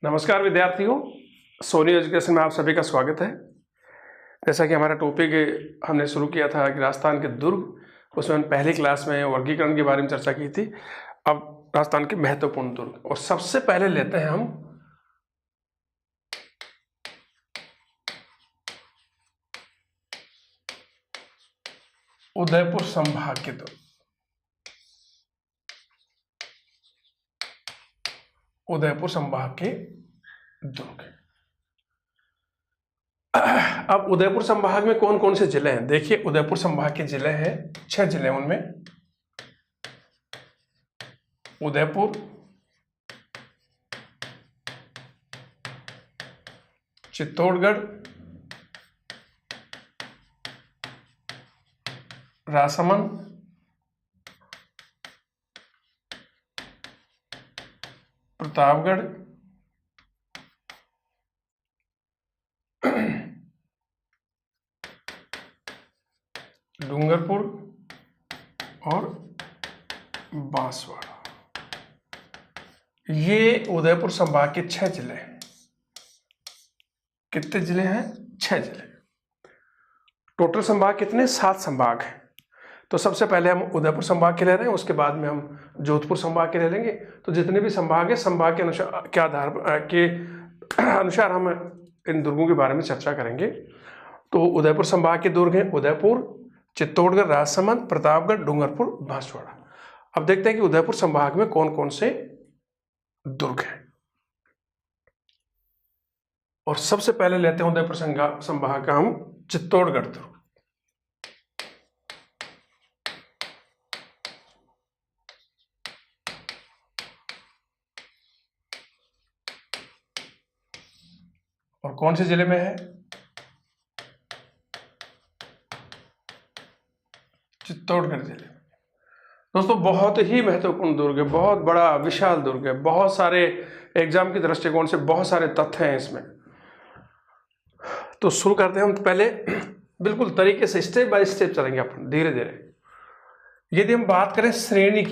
नमस्कार विद्यार्थियों, सोनी एजुकेशन में आप सभी का स्वागत है। जैसा कि हमारा टॉपिक हमने शुरू किया था कि राजस्थान के दुर्ग, उसमें हम पहली क्लास में वर्गीकरण के बारे में चर्चा की थी। अब राजस्थान के महत्वपूर्ण दुर्ग, और सबसे पहले लेते हैं हम उदयपुर संभाग के दुर्ग। उदयपुर संभाग के दुर्ग। अब उदयपुर संभाग में कौन कौन से जिले हैं? देखिए, उदयपुर संभाग के जिले हैं 6 जिले। उनमें उदयपुर, चित्तौड़गढ़, राजसमंद, प्रतापगढ़, डूंगरपुर और बांसवाड़ा। ये उदयपुर संभाग के 6 जिले हैं। कितने जिले हैं? 6 जिले। टोटल संभाग कितने? 7 संभाग हैं। तो सबसे पहले हम उदयपुर संभाग के ले रहे हैं, उसके बाद में हम जोधपुर संभाग के ले लेंगे। तो जितने भी संभाग है, संभाग के अनुसार के आधार के अनुसार हम इन दुर्गों के बारे में चर्चा करेंगे। तो उदयपुर संभाग के दुर्ग हैं उदयपुर, चित्तौड़गढ़, राजसमंद, प्रतापगढ़, डूंगरपुर, बांसवाड़ा। अब देखते हैं कि उदयपुर संभाग में कौन कौन से दुर्ग हैं। और सबसे पहले लेते हैं उदयपुर संभाग का हम चित्तौड़गढ़ दुर्ग। और कौन से जिले में है? चित्तौड़गढ़ जिले। दोस्तों, बहुत ही महत्वपूर्ण दुर्ग है, बहुत बड़ा विशाल दुर्ग है। बहुत सारे एग्जाम के दृष्टिकोण से बहुत सारे तथ्य हैं इसमें। तो शुरू करते हैं हम। पहले बिल्कुल तरीके से स्टेप बाय स्टेप चलेंगे अपन, धीरे धीरे। यदि हम बात करें श्रेणी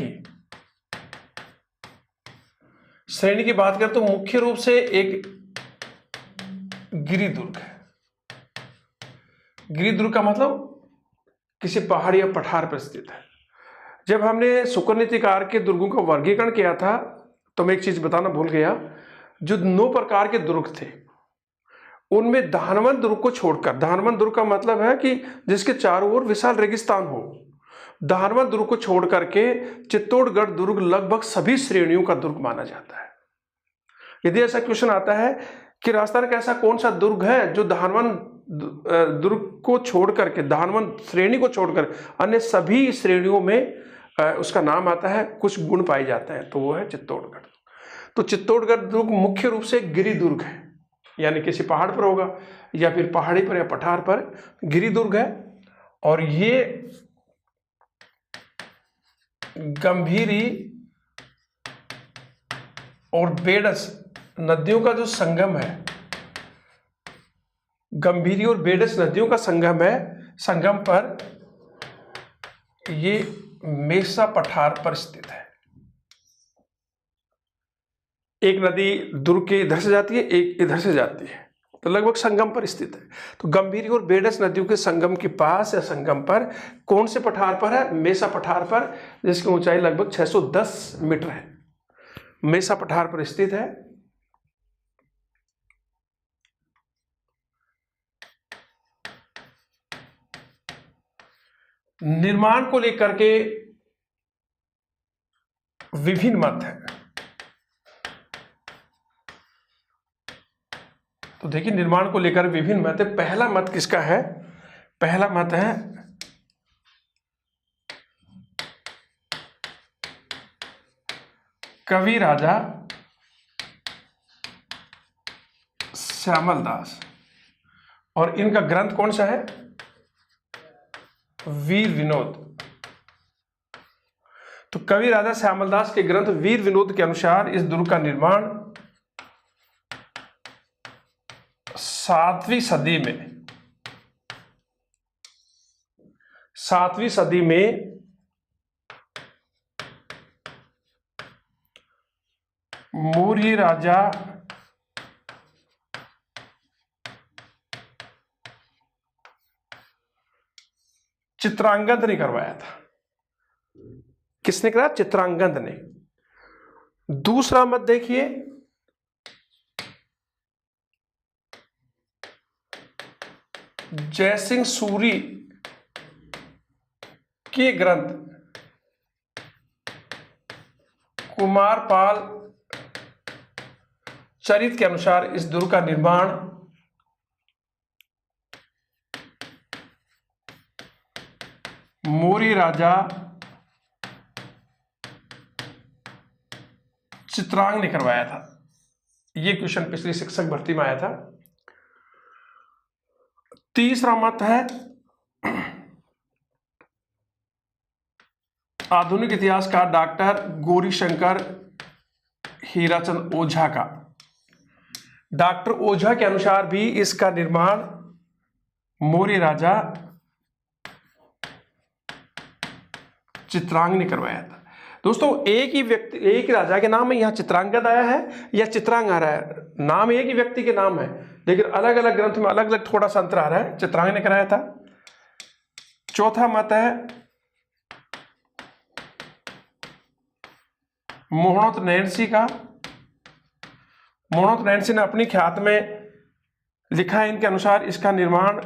की बात करें तो मुख्य रूप से एक गिरिदुर्ग है। गिरिदुर्ग का मतलब किसी पहाड़ी या पठार पर स्थित है। जब हमने शुक्रनीतिकार के दुर्गों का वर्गीकरण किया था तो मैं एक चीज बताना भूल गया। जो 9 प्रकार के दुर्ग थे, उनमें धानवंत दुर्ग को छोड़कर, धानवंत दुर्ग का मतलब है कि जिसके चारों ओर विशाल रेगिस्तान हो, धानवंत दुर्ग को छोड़ करके चित्तौड़गढ़ दुर्ग लगभग सभी श्रेणियों का दुर्ग माना जाता है। यदि ऐसा क्वेश्चन आता है कि राजस्थान का ऐसा कौन सा दुर्ग है जो धानवंत दुर्ग को छोड़ करके, धानवंत श्रेणी को छोड़कर अन्य सभी श्रेणियों में उसका नाम आता है, कुछ गुण पाए जाते हैं, तो वो है चित्तौड़गढ़। तो चित्तौड़गढ़ दुर्ग मुख्य रूप से गिरिदुर्ग है, यानी किसी पहाड़ पर होगा या फिर पहाड़ी पर या पठार पर गिरिदुर्ग है। और ये गंभीरी और बेडस नदियों का जो संगम है, गंभीरी और बेडस नदियों का संगम है, संगम पर ये मेसा पठार पर स्थित है। एक नदी दुर्ग के इधर से जाती है, एक इधर से जाती है, तो लगभग संगम पर स्थित है। तो गंभीरी और बेडस नदियों के संगम के पास या संगम पर कौन से पठार पर है? मेसा पठार पर, जिसकी ऊंचाई लगभग 610 मीटर है। मेसा पठार पर स्थित है। निर्माण को लेकर के विभिन्न मत हैं। तो देखिए, निर्माण को लेकर विभिन्न मत है। पहला मत किसका है? पहला मत है कवि राजा श्यामल दास। और इनका ग्रंथ कौन सा है? वीर विनोद। तो कवि राजा श्यामल दास के ग्रंथ वीर विनोद के अनुसार इस दुर्ग का निर्माण 7वीं सदी में मौर्य राजा चित्रांगद ने करवाया था। किसने कराया? चित्रांगद ने। दूसरा मत देखिए, जयसिंह सूरी के ग्रंथ कुमारपाल चरित के अनुसार इस दुर्ग का निर्माण मौर्य राजा चित्रांग ने करवाया था। यह क्वेश्चन पिछली शिक्षक भर्ती में आया था। तीसरा मत है आधुनिक इतिहासकार डॉक्टर गौरीशंकर हीराचंद ओझा का। डॉक्टर ओझा के अनुसार भी इसका निर्माण मौर्य राजा चित्रांग ने करवाया था। दोस्तों एक ही व्यक्ति, एक ही राजा के नाम में यहां चित्रांगद आया है या चित्रांग आ रहा है, नाम एक ही व्यक्ति के नाम है, लेकिन अलग अलग ग्रंथ में अलग अलग थोड़ा सा अंतर आ रहा है। चित्रांग ने कराया था। चौथा मत है मोहनोत नैन्सी का। मोहनोत नैन्सी ने अपनी ख्यात में लिखा है, इनके अनुसार इसका निर्माण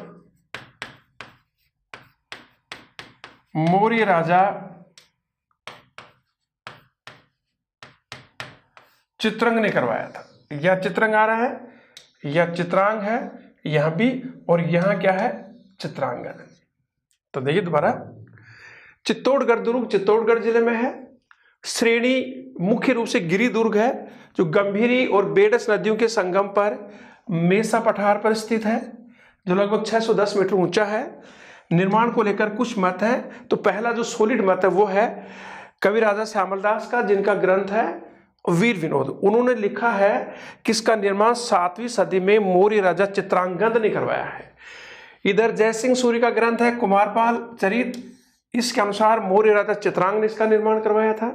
मौर्य राजा चित्रंग ने करवाया था। यह चित्रंग आ रहा है, यह चित्रांग है यहां भी, और यहां क्या है? चित्रांगद। तो देखिए दोबारा, चित्तौड़गढ़ दुर्ग चित्तौड़गढ़ जिले में है। श्रेणी मुख्य रूप से गिरी दुर्ग है जो गंभीरी और बेडस नदियों के संगम पर मेसा पठार पर स्थित है, जो लगभग 610 मीटर ऊंचा है। निर्माण को लेकर कुछ मत है। तो पहला जो सॉलिड मत है वो है कवि राजा श्यामलदास का, जिनका ग्रंथ है वीर विनोद। उन्होंने लिखा है कि इसका निर्माण 7वीं सदी में मौर्य राजा चित्रांगद ने करवाया है। इधर जयसिंह सूरी का ग्रंथ है कुमारपाल चरित, इसके अनुसार मौर्य राजा चित्रांग ने इसका निर्माण करवाया था।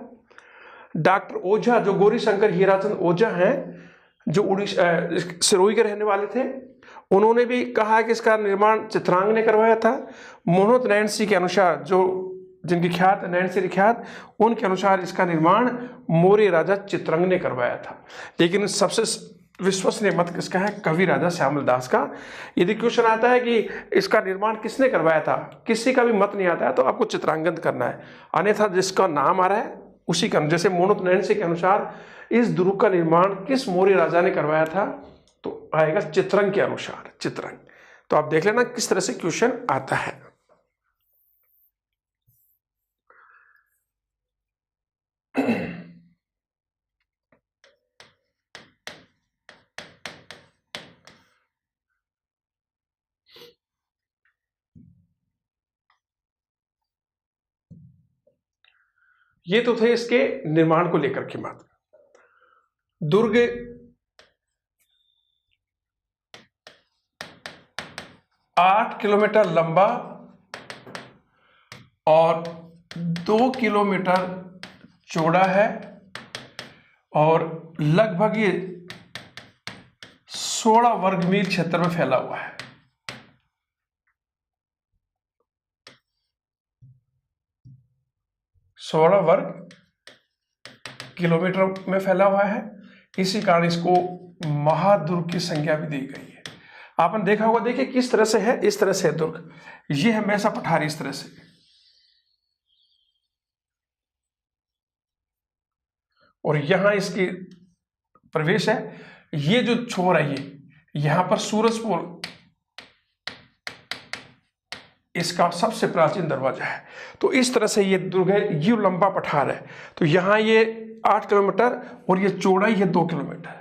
डॉक्टर ओझा जो गौरीशंकर हीराचंद ओझा हैं, जो उड़ीसा सिरोही के रहने वाले थे, उन्होंने भी कहा कि इसका निर्माण चित्रांग ने करवाया था। मोहनोत नैन्सी के अनुसार, जो जिनकी ख्यात नैन्सी ख्यात, उनके अनुसार इसका निर्माण मौर्य राजा चित्रंग ने करवाया था। लेकिन सबसे विश्वसनीय मत किसका है? कवि राजा श्यामलदास का। यदि क्वेश्चन आता है कि इसका निर्माण किसने करवाया था, किसी का भी मत नहीं आता है, तो आपको चित्रांगद करना है। अन्यथा जिसका नाम आ रहा है उसी का, जैसे मोहनोत नैन्सी के अनुसार इस दुर्ग का निर्माण किस मौर्य राजा ने करवाया था, तो आएगा चित्रंग के अनुसार, चित्रंग। तो आप देख लेना किस तरह से क्वेश्चन आता है। ये तो थे इसके निर्माण को लेकर की बात। दुर्ग 8 किलोमीटर लंबा और 2 किलोमीटर चौड़ा है, और लगभग ये 16 वर्ग मील क्षेत्र में फैला हुआ है। 16 वर्ग किलोमीटर में फैला हुआ है। इसी कारण इसको महादुर्ग की संज्ञा भी दी गई है। आपने देखा होगा, देखिए किस तरह से है, इस तरह से है दुर्ग, ये है मेसा पठार इस तरह से, और यहां इसकी प्रवेश है। ये जो छोर है, ये यहां पर सूरजपुर इसका सबसे प्राचीन दरवाजा है। तो इस तरह से ये दुर्ग है, ये लंबा पठार है। तो यहाँ ये 8 किलोमीटर और ये चौड़ाई है 2 किलोमीटर।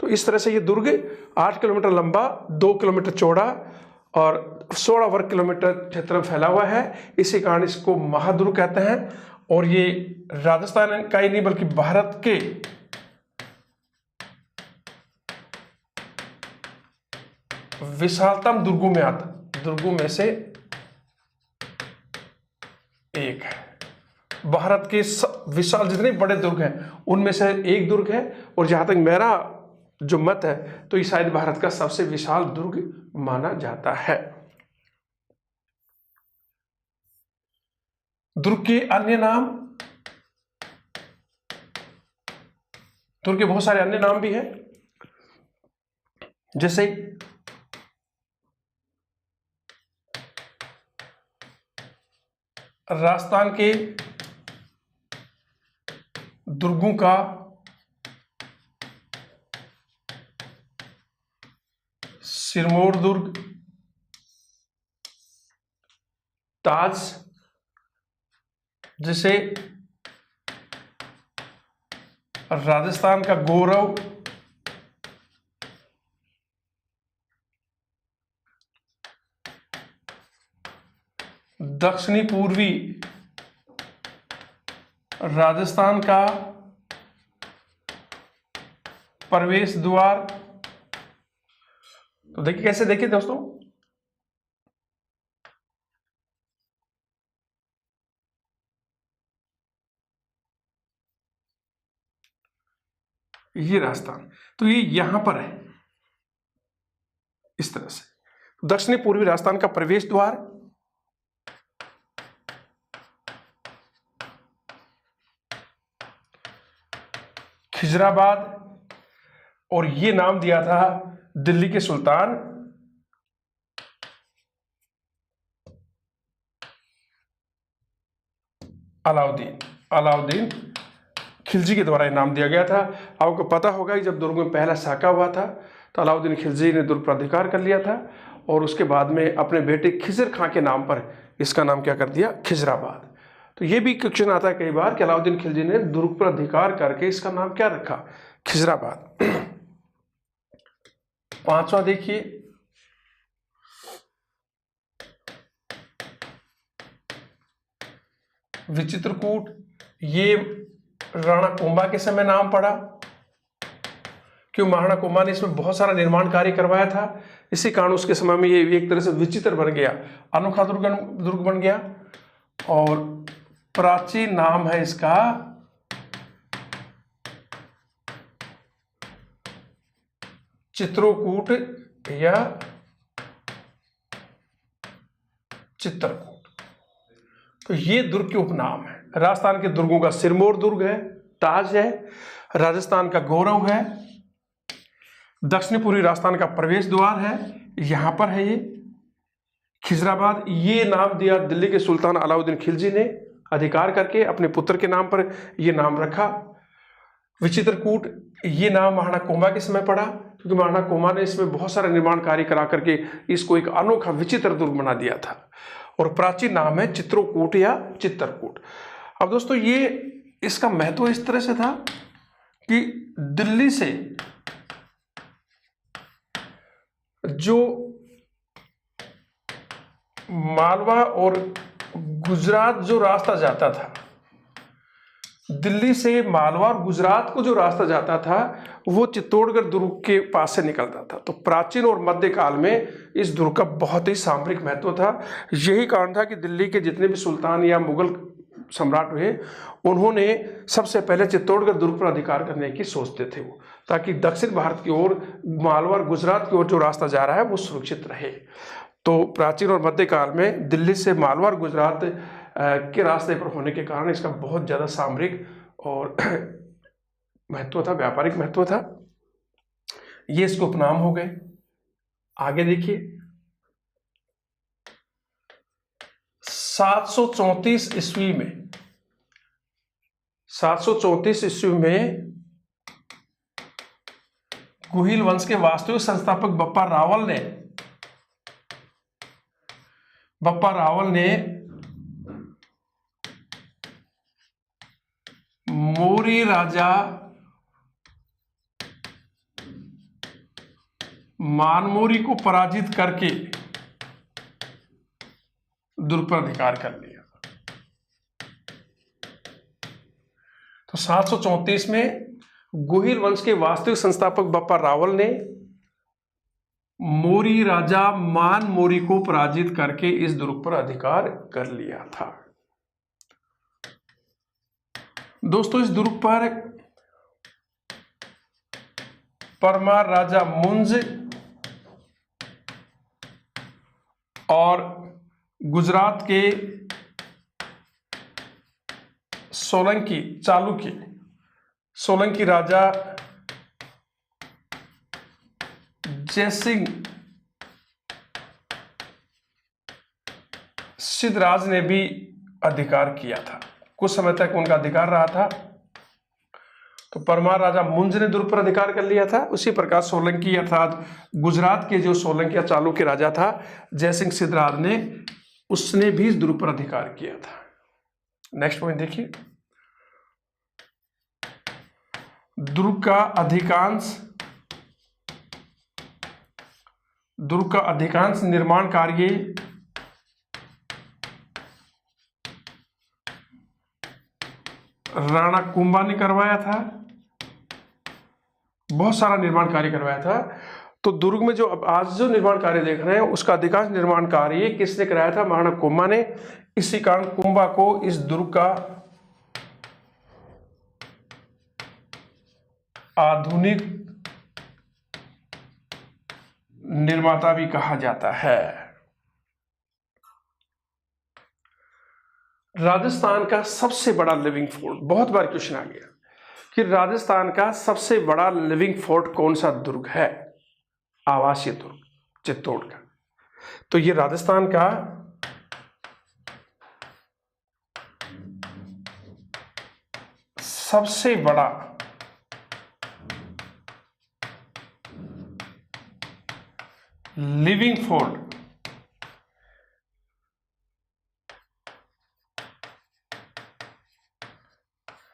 तो इस तरह से ये दुर्ग 8 किलोमीटर लंबा, 2 किलोमीटर चौड़ा और 16 वर्ग किलोमीटर क्षेत्र में फैला हुआ है। इसी कारण इसको महादुर्ग कहते हैं। और ये राजस्थान का ही नहीं बल्कि भारत के विशालतम दुर्गों में आता, दुर्गों में से एक है। भारत के विशाल जितने बड़े दुर्ग हैं उनमें से एक दुर्ग है। और जहां तक मेरा जो मत है, तो ये शायद भारत का सबसे विशाल दुर्ग माना जाता है। दुर्ग के अन्य नाम, दुर्ग के बहुत सारे अन्य नाम भी हैं, जैसे राजस्थान के दुर्गों का सिरमौर दुर्ग, ताज, जैसे राजस्थान का गौरव, दक्षिणी पूर्वी राजस्थान का प्रवेश द्वार। तो देखिए कैसे, देखिए दोस्तों, ये राजस्थान, तो ये यहां पर है इस तरह से। दक्षिणी पूर्वी राजस्थान का प्रवेश द्वार, खिजराबाद, और ये नाम दिया था दिल्ली के सुल्तान अलाउद्दीन खिलजी के द्वारा नाम दिया गया था। आपको पता होगा कि जब दुर्ग में पहला साका हुआ था तो अलाउद्दीन खिलजी ने दुर्ग पर अधिकार कर लिया था, और उसके बाद में अपने बेटे खिजर खां के नाम पर इसका नाम क्या कर दिया, खिजराबाद। तो ये भी क्वेश्चन आता है कई बार कि अलाउद्दीन खिलजी ने दुर्ग पर अधिकार करके इसका नाम क्या रखा, खिजराबाद। पांचवा देखिए, विचित्रकूट, ये राणा कुंभा के समय नाम पड़ा, क्यों, महाराणा कुंभा ने इसमें बहुत सारा निर्माण कार्य करवाया था, इसी कारण उसके समय में ये एक तरह से विचित्र बन गया, अनोखा दुर्ग बन गया। और प्राचीन नाम है इसका चित्रकूट या चित्रकूट। तो ये दुर्ग के उपनाम है। राजस्थान के दुर्गों का सिरमौर दुर्ग है, ताज है, राजस्थान का गौरव है, दक्षिणी पूर्वी राजस्थान का प्रवेश द्वार है, यहां पर है ये खिजराबाद। ये नाम दिया दिल्ली के सुल्तान अलाउद्दीन खिलजी ने अधिकार करके अपने पुत्र के नाम पर ये नाम रखा। विचित्रकूट, ये नाम महाराणा कुंभा के समय पड़ा, क्योंकि महाराणा कुंभा ने इसमें बहुत सारा निर्माण कार्य करा करके इसको एक अनोखा विचित्र दुर्ग बना दिया था। और प्राचीन नाम है चित्रकूट या चित्रकूट। अब दोस्तों, ये इसका महत्व इस तरह से था कि दिल्ली से जो मालवा और गुजरात जो रास्ता जाता था, दिल्ली से मालवा और गुजरात को जो रास्ता जाता था वो चित्तौड़गढ़ दुर्ग के पास से निकलता था। तो प्राचीन और मध्यकाल में इस दुर्ग का बहुत ही सामरिक महत्व था। यही कारण था कि दिल्ली के जितने भी सुल्तान या मुगल सम्राट हुए, उन्होंने सबसे पहले चित्तौड़गढ़ दुर्ग पर अधिकार करने की सोचते थे वो, ताकि दक्षिण भारत की ओर, मालवा और गुजरात की ओर जो रास्ता जा रहा है वो सुरक्षित रहे। तो प्राचीन और मध्यकाल में दिल्ली से मालवा और गुजरात के रास्ते पर होने के कारण इसका बहुत ज़्यादा सामरिक और महत्व था, व्यापारिक महत्व था। ये इसके उपनाम हो गए। आगे देखिए, 734 ईस्वी में 734 ईस्वी में गुहिल वंश के वास्तविक संस्थापक बप्पा रावल ने मौर्य राजा मानमौरी को पराजित करके दुर्ग पर अधिकार कर लिया। तो 734 में गुहिल वंश के वास्तविक संस्थापक बप्पा रावल ने मौर्य राजा मानमौरी को पराजित करके इस दुर्ग पर अधिकार कर लिया था। दोस्तों, इस दुर्ग पर परमार राजा मुंज और गुजरात के सोलंकी चालुक्य, सोलंकी राजा जयसिंह सिद्धराज ने भी अधिकार किया था, कुछ समय तक उनका अधिकार रहा था। तो परमार राजा मुंज ने दुर्ग पर अधिकार कर लिया था। उसी प्रकार सोलंकी अर्थात गुजरात के जो सोलंकी चालुक्य राजा था जयसिंह सिद्धराज ने, उसने भी इस दुर्ग पर अधिकार किया था। नेक्स्ट पॉइंट देखिए, दुर्ग का अधिकांश निर्माण कार्य राणा कुंभा ने करवाया था, बहुत सारा निर्माण कार्य करवाया था। तो दुर्ग में जो अब आज जो निर्माण कार्य देख रहे हैं उसका अधिकांश निर्माण कार्य किसने कराया था? महाराणा कुंभा ने। इसी कारण कुंभा को इस दुर्ग का आधुनिक निर्माता भी कहा जाता है। राजस्थान का सबसे बड़ा लिविंग फोर्ट, बहुत बार क्वेश्चन आ गया कि राजस्थान का सबसे बड़ा लिविंग फोर्ट कौन सा दुर्ग है? आवासीय दुर्ग चित्तौड़ का। तो ये राजस्थान का सबसे बड़ा लिविंग फोर्ट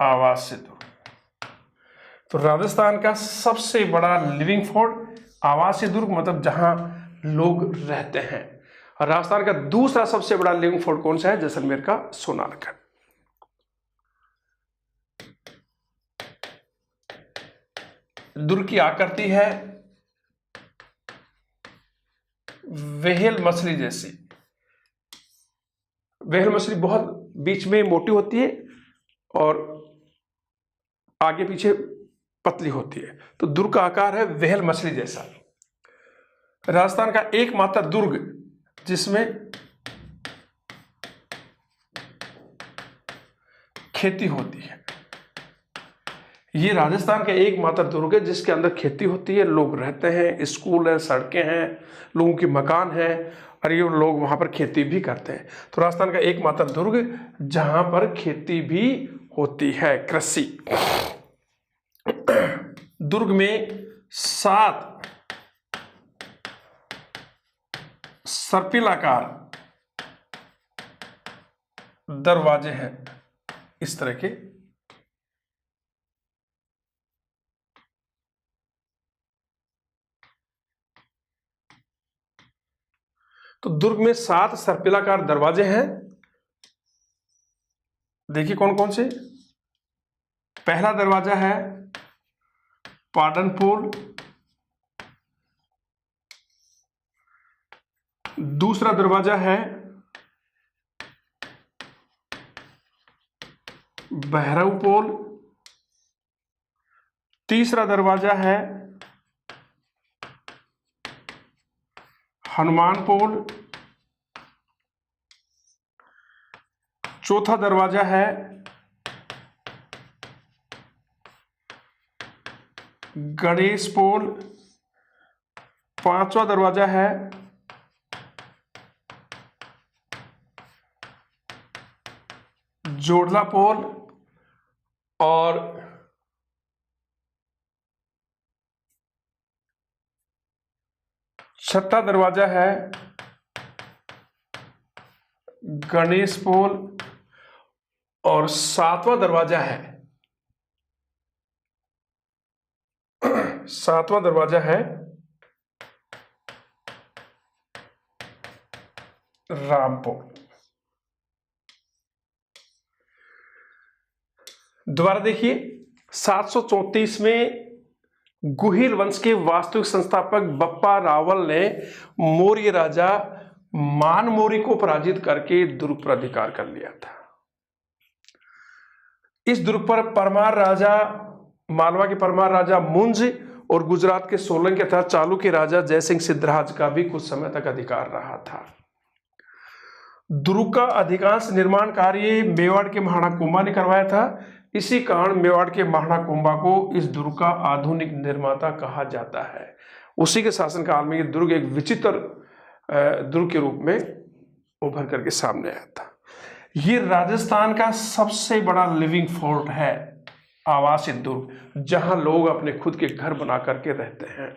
आवासीय दुर्ग। तो राजस्थान का सबसे बड़ा लिविंग फोर्ट आवासीय दुर्ग, मतलब जहां लोग रहते हैं। और राजस्थान का दूसरा सबसे बड़ा लिविंग फोर्ट कौन सा है? जैसलमेर का सोनारगढ़। दुर्ग की आकृति है व्हेल मछली जैसी। व्हेल मछली बहुत बीच में मोटी होती है और आगे पीछे पतली होती है, तो दुर्ग का आकार है व्हेल मछली जैसा। राजस्थान का एकमात्र दुर्ग जिसमें खेती होती है, ये राजस्थान का एकमात्र दुर्ग है जिसके अंदर खेती होती है, लोग रहते हैं, स्कूल है, सड़कें हैं, लोगों के मकान हैं और ये लोग वहां पर खेती भी करते हैं। तो राजस्थान का एकमात्र दुर्ग जहां पर खेती भी होती है, कृषि। दुर्ग में 7 सर्पिलाकार दरवाजे हैं, इस तरह के। तो दुर्ग में 7 सर्पिलाकार दरवाजे हैं। देखिए कौन कौन से। पहला दरवाजा है पाटनपोल, दूसरा दरवाजा है भैरवपोल, तीसरा दरवाजा है हनुमानपोल, चौथा दरवाजा है गणेशपोल, पांचवा दरवाजा है जोड़लापोल और छठा दरवाजा है गणेशपोल और 7वां दरवाजा है रामपोल। दोबारा देखिए, 734 में गुहिल वंश के वास्तविक संस्थापक बप्पा रावल ने मौर्य राजा मानमोरी को पराजित करके दुर्ग पर अधिकार कर लिया था। इस दुर्ग पर परमार राजा, मालवा के परमार राजा मुंज और गुजरात के सोलंकी तथा चालुक्य राजा जयसिंह सिद्धराज का भी कुछ समय तक अधिकार रहा था। दुर्ग का अधिकांश निर्माण कार्य मेवाड़ के महाराणा कुंभा ने करवाया था। इसी कारण मेवाड़ के महाराणा कुंभा को इस दुर्ग का आधुनिक निर्माता कहा जाता है। उसी के शासनकाल में ये दुर्ग एक विचित्र दुर्ग के रूप में उभर करके सामने आया था। ये राजस्थान का सबसे बड़ा लिविंग फोर्ट है, आवासित दुर्ग, जहां लोग अपने खुद के घर बना करके रहते हैं।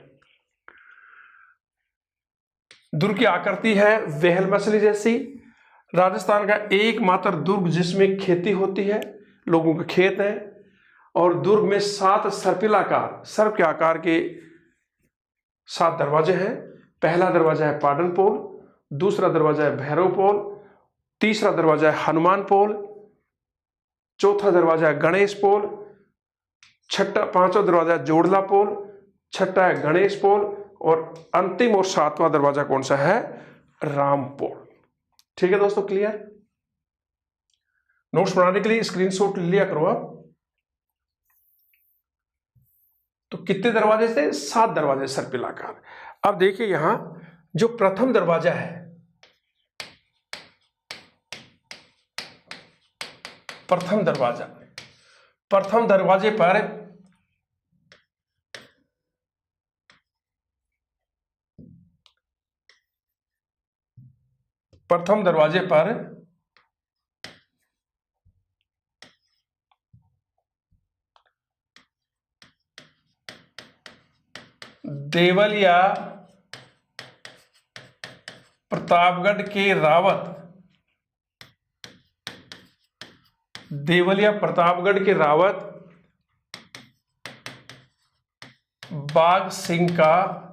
दुर्ग की आकृति है व्हेल मछली जैसी। राजस्थान का एकमात्र दुर्ग जिसमें खेती होती है, लोगों के खेत हैं, और दुर्ग में 7 सर्पिलाकार, सर्प के आकार के 7 दरवाजे हैं। पहला दरवाजा है पाटन पोल, दूसरा दरवाजा है भैरव पोल, तीसरा दरवाजा है हनुमान पोल, चौथा दरवाजा है गणेश पोल, पांचवा दरवाजा है जोड़ला पोल, छठा है गणेश पोल, और अंतिम और 7वां दरवाजा कौन सा है? राम पोल। ठीक है दोस्तों, क्लियर? नोट्स बनाने के लिए स्क्रीनशॉट लिया करो आप। तो कितने दरवाजे थे? 7 दरवाजे सर्पिलाकार। अब देखिए यहां जो प्रथम दरवाजा है, प्रथम दरवाजे पर देवलिया प्रतापगढ़ के रावत बाघ सिंह का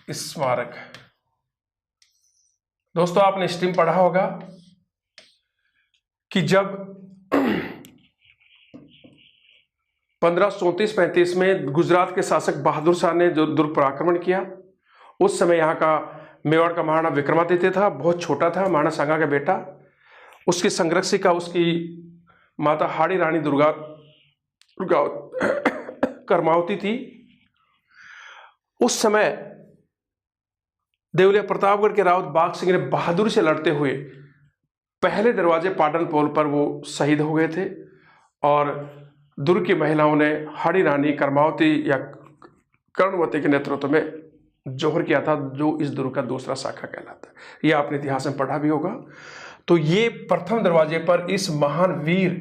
स्मारक है। दोस्तों आपने स्ट्रीम पढ़ा होगा कि जब 1534-35 में गुजरात के शासक बहादुर शाह ने जो दुर्ग पर आक्रमण किया, उस समय यहाँ का मेवाड़ का महाराणा विक्रमादित्य था, बहुत छोटा था, महाराणा सांगा का बेटा। उसकी संरक्षिका उसकी माता हाड़ी रानी दुर्गा करमावती थी। उस समय देवलिया प्रतापगढ़ के रावत बाघ सिंह ने बहादुरी से लड़ते हुए पहले दरवाजे पाटन पोल पर वो शहीद हो गए थे, और दुर्ग की महिलाओं ने हाड़ी रानी करमावती या कर्णवती के नेतृत्व में जोहर किया था, जो इस दुर्ग का दूसरा शाखा कहलाता है। यह आपने इतिहास में पढ़ा भी होगा। तो ये प्रथम दरवाजे पर इस महान वीर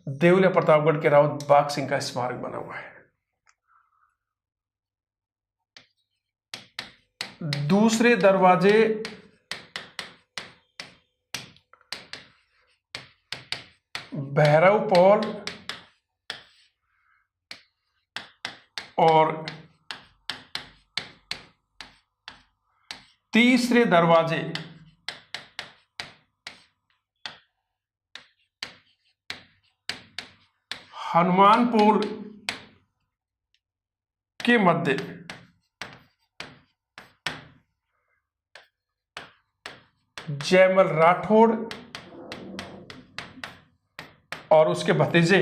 देवलिया प्रतापगढ़ के रावत बाघ सिंह का स्मारक बना हुआ है। दूसरे दरवाजे भैरव पोल और तीसरे दरवाजे हनुमान पोल के मध्य जयमल राठौड़ और उसके भतीजे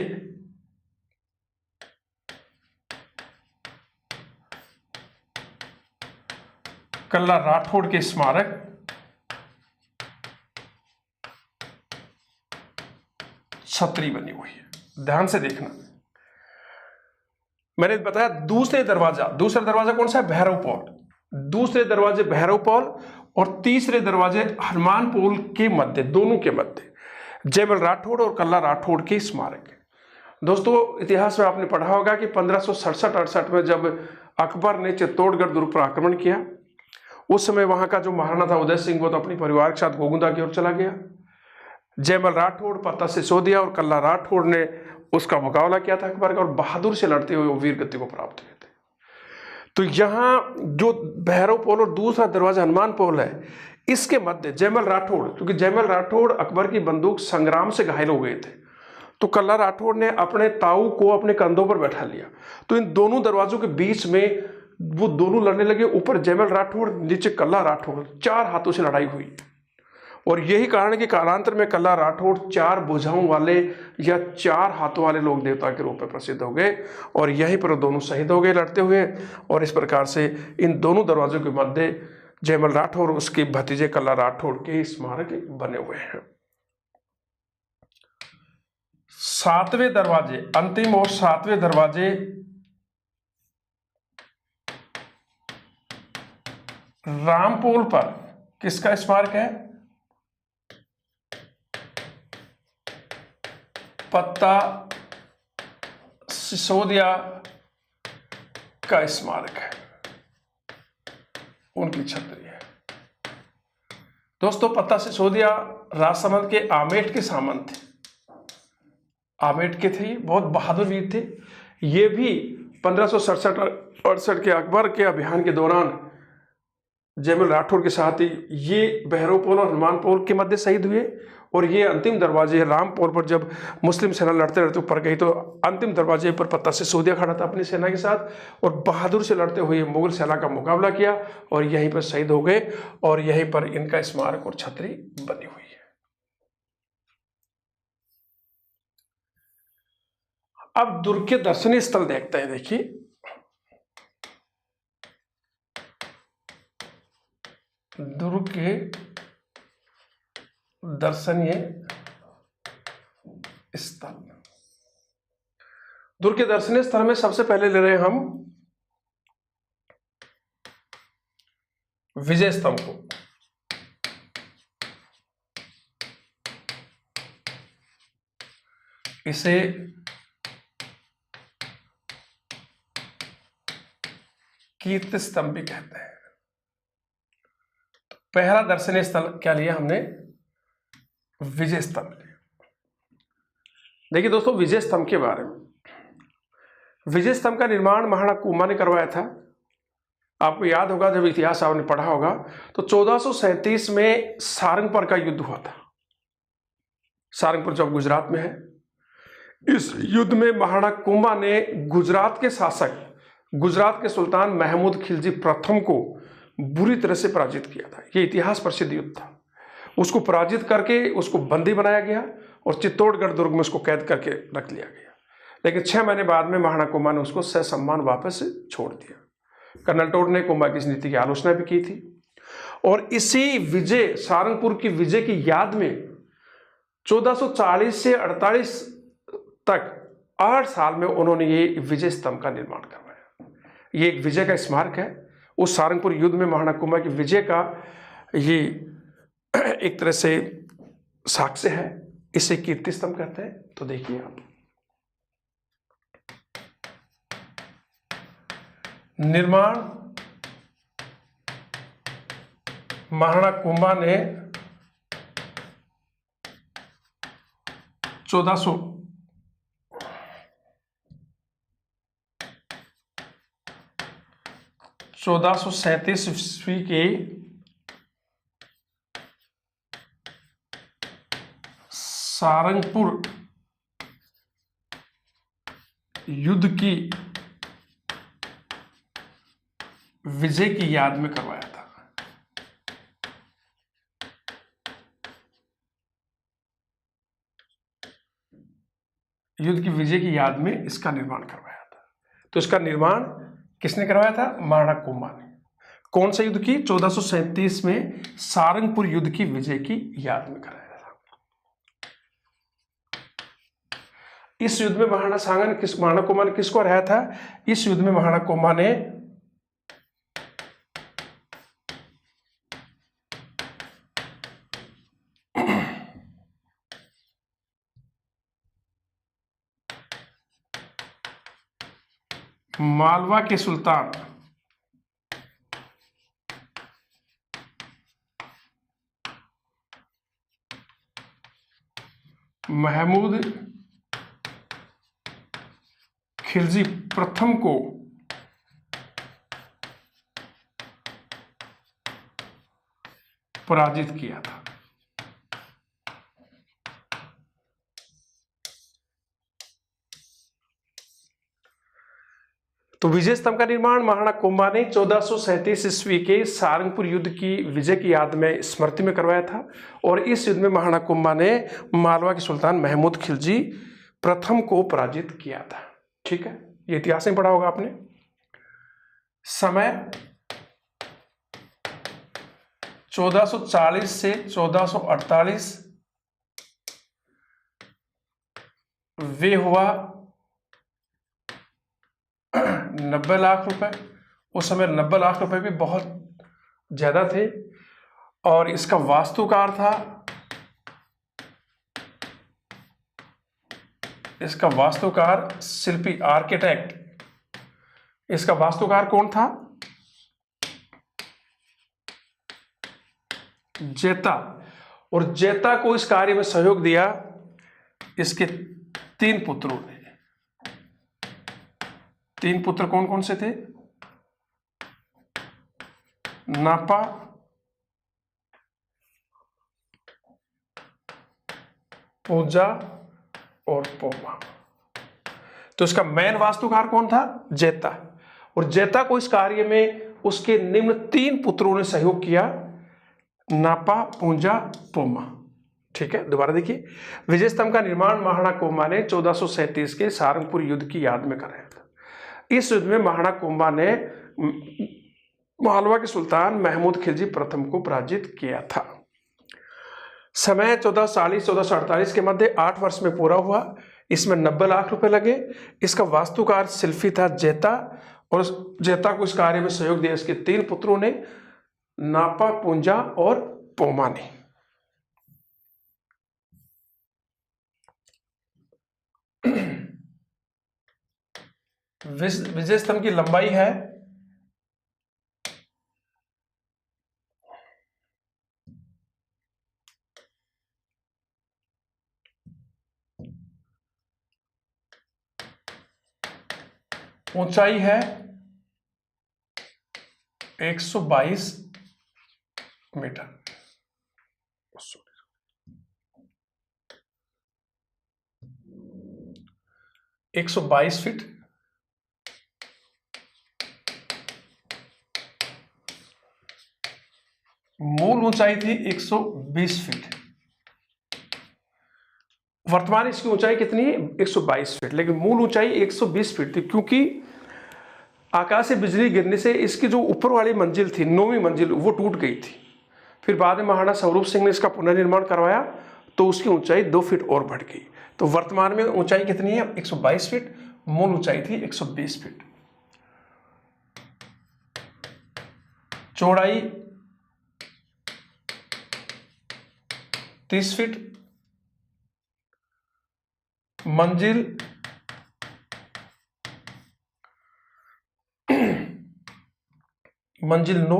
कल्ला राठौड़ के स्मारक छतरी बनी हुई है। ध्यान से देखना, मैंने बताया दूसरा दरवाजा कौन सा है? भैरव पोल। दूसरे दरवाजे भैरव पोल और तीसरे दरवाजे हनुमान पोल के मध्य, दोनों के मध्य जयमल राठौड़ और कल्ला राठौड़ के स्मारक है। दोस्तों इतिहास में आपने पढ़ा होगा कि 1567-68 में जब अकबर ने चित्तौड़गढ़ दुर्ग पर आक्रमण किया, उस समय वहां का जो महाराणा था उदय सिंह, वो तो अपने परिवार के साथ गोगुंदा की ओर चला गया। जयमल राठौड़ पत्ता से सो दिया और कल्ला राठौड़ ने उसका मुकाबला किया था अकबर का, और बहादुर से लड़ते हुए वो वीर गति को प्राप्त हुए थे। तो यहां जो भैरव पोल और दूसरा दरवाजा हनुमान पोल है, इसके मध्य जयमल राठौड़, क्योंकि जयमल राठौड़ अकबर की बंदूक संग्राम से घायल हो गए थे, तो कल्ला राठौड़ ने अपने ताऊ को अपने कंधों पर बैठा लिया। तो इन दोनों दरवाजों के बीच में वो दोनों लड़ने लगे, ऊपर जयमल राठौड़, नीचे कल्ला राठौड़, 4 हाथों से लड़ाई हुई। और यही कारण है कि कालांतर में कल्ला राठौड़ 4 भुजाओं वाले या 4 हाथों वाले लोक देवता के रूप में प्रसिद्ध हो गए, और यहीं पर दोनों शहीद हो गए लड़ते हुए। और इस प्रकार से इन दोनों दरवाजों के मध्य जयमल राठौर और उसके भतीजे कल्ला राठौर के स्मारक बने हुए हैं। 7वें दरवाजे, अंतिम और 7वें दरवाजे रामपोल पर किसका स्मारक है? पत्ता सिसोदिया का स्मारक है, उनकी छतरी है। दोस्तों, पत्ता सिसोदिया राजसमंद के आमेट के सामंत थे, आमेट के थे, बहुत बहादुर वीर थे। ये भी 1567-68 के अकबर के अभियान के दौरान जयमल राठौर के साथ ही ये भैरवपोल और हनुमानपोल के मध्य शहीद हुए। और ये अंतिम दरवाजे रामपोल पर जब मुस्लिम सेना लड़ते लड़ते ऊपर गई तो अंतिम दरवाजे पर पत्ता सिसोदिया खड़ा था अपनी सेना के साथ और बहादुर से लड़ते हुए मुगल सेना का मुकाबला किया और यहीं पर शहीद हो गए और यहीं पर इनका स्मारक और छतरी बनी हुई है। अब दुर्ग के दर्शनीय स्थल देखते हैं। देखिए, दुर्ग के दर्शनीय स्थल, दुर्ग के दर्शनीय स्थल में सबसे पहले ले रहे हैं हम विजय स्तंभ को। इसे कीर्ति स्तंभ भी कहते हैं। पहला दर्शनीय स्थल क्या लिया हमने? विजय स्तंभ लिया। देखिए दोस्तों, विजय स्तंभ के बारे में, विजय स्तंभ का निर्माण महाराणा कुंभा ने करवाया था। आपको याद होगा, जब इतिहास आपने पढ़ा होगा तो 1437 में सारंगपुर का युद्ध हुआ था। सारंगपुर जब गुजरात में है, इस युद्ध में महाराणा कुंभा ने गुजरात के शासक, गुजरात के सुल्तान महमूद खिलजी प्रथम को बुरी तरह से पराजित किया था। यह इतिहास प्रसिद्ध युद्ध था। उसको पराजित करके उसको बंदी बनाया गया और चित्तौड़गढ़ दुर्ग में उसको कैद करके रख लिया गया। लेकिन 6 महीने बाद में महाराणा कुंभा ने उसको ससम्मान वापस छोड़ दिया। कर्नल टोड ने कुंभा की इस नीति की आलोचना भी की थी और इसी विजय, सारंगपुर की विजय की याद में 1440 से 48 तक 8 साल में उन्होंने ये विजय स्तंभ का निर्माण करवाया। ये एक विजय का स्मारक है। उस सारंगपुर युद्ध में महाराणा कुंभा की विजय का ये एक तरह से साक्ष्य है। इसे कीर्ति स्तंभ कहते हैं। तो देखिए आप, निर्माण महाराणा कुंभा ने 1437 ईस्वी के सारंगपुर युद्ध की विजय की याद में करवाया था। युद्ध की विजय की याद में इसका निर्माण करवाया था। तो इसका निर्माण किसने करवाया था? महाराणा कुंभा ने। कौन सा युद्ध की? 1437 में सारंगपुर युद्ध की विजय की याद में कराया था। इस युद्ध में महाराणा कुंभा ने किसको हराया था? इस युद्ध में महाराणा कुंभा ने मालवा के सुल्तान महमूद खिलजी प्रथम को पराजित किया था। तो विजय स्तंभ का निर्माण महाराणा कुंभा ने 1437 ईस्वी के सारंगपुर युद्ध की विजय की याद में स्मृति में करवाया था और इस युद्ध में महाराणा कुंभा ने मालवा के सुल्तान महमूद खिलजी प्रथम को पराजित किया था। ठीक है, ये इतिहास में पढ़ा होगा आपने। समय 1440 से 1448 वे हुआ 90 लाख रुपए। उस समय 90 लाख रुपए भी बहुत ज्यादा थे। और इसका वास्तुकार था, इसका वास्तुकार शिल्पी आर्किटेक्ट, इसका वास्तुकार कौन था? जेता। और जेता को इस कार्य में सहयोग दिया इसके 3 पुत्रों ने। 3 पुत्र कौन कौन से थे? नापा, पूजा और पोमा। तो इसका मेन वास्तुकार कौन था? जेता। और जेता को इस कार्य में उसके निम्न 3 पुत्रों ने सहयोग किया, नापा, पूजा, पोमा। ठीक है, दोबारा देखिए। विजय स्तंभ का निर्माण महाराणा कुंभा ने 1437 के सारंगपुर युद्ध की याद में कराया था। इस युद्ध में महाराणा कुंभा ने मालवा के सुल्तान महमूद खिलजी प्रथम को पराजित किया था। समय 1440-1448 के मध्य 8 वर्ष में पूरा हुआ। इसमें 90 लाख रुपए लगे। इसका वास्तुकार शिल्पी था जेता। और जेता को इस कार्य में सहयोग दिया इसके 3 पुत्रों ने, नापा, पूंजा और पोमा ने। विजय स्तंभ की लंबाई है 122 मीटर। 122 फीट। मूल ऊंचाई थी 120 फीट। वर्तमान इसकी ऊंचाई कितनी है? 122 फीट। लेकिन मूल ऊंचाई 120 फीट थी, क्योंकि आकाश से बिजली गिरने से इसकी जो ऊपर वाली मंजिल थी, 9वीं मंजिल, वो टूट गई थी। फिर बाद में महाराणा स्वरूप सिंह ने इसका पुनर्निर्माण करवाया, तो उसकी ऊंचाई 2 फीट और बढ़ गई। तो वर्तमान में ऊंचाई कितनी है? 122 फीट। मूल ऊंचाई थी 120 फीट। चौड़ाई 30 फीट। मंजिल 9।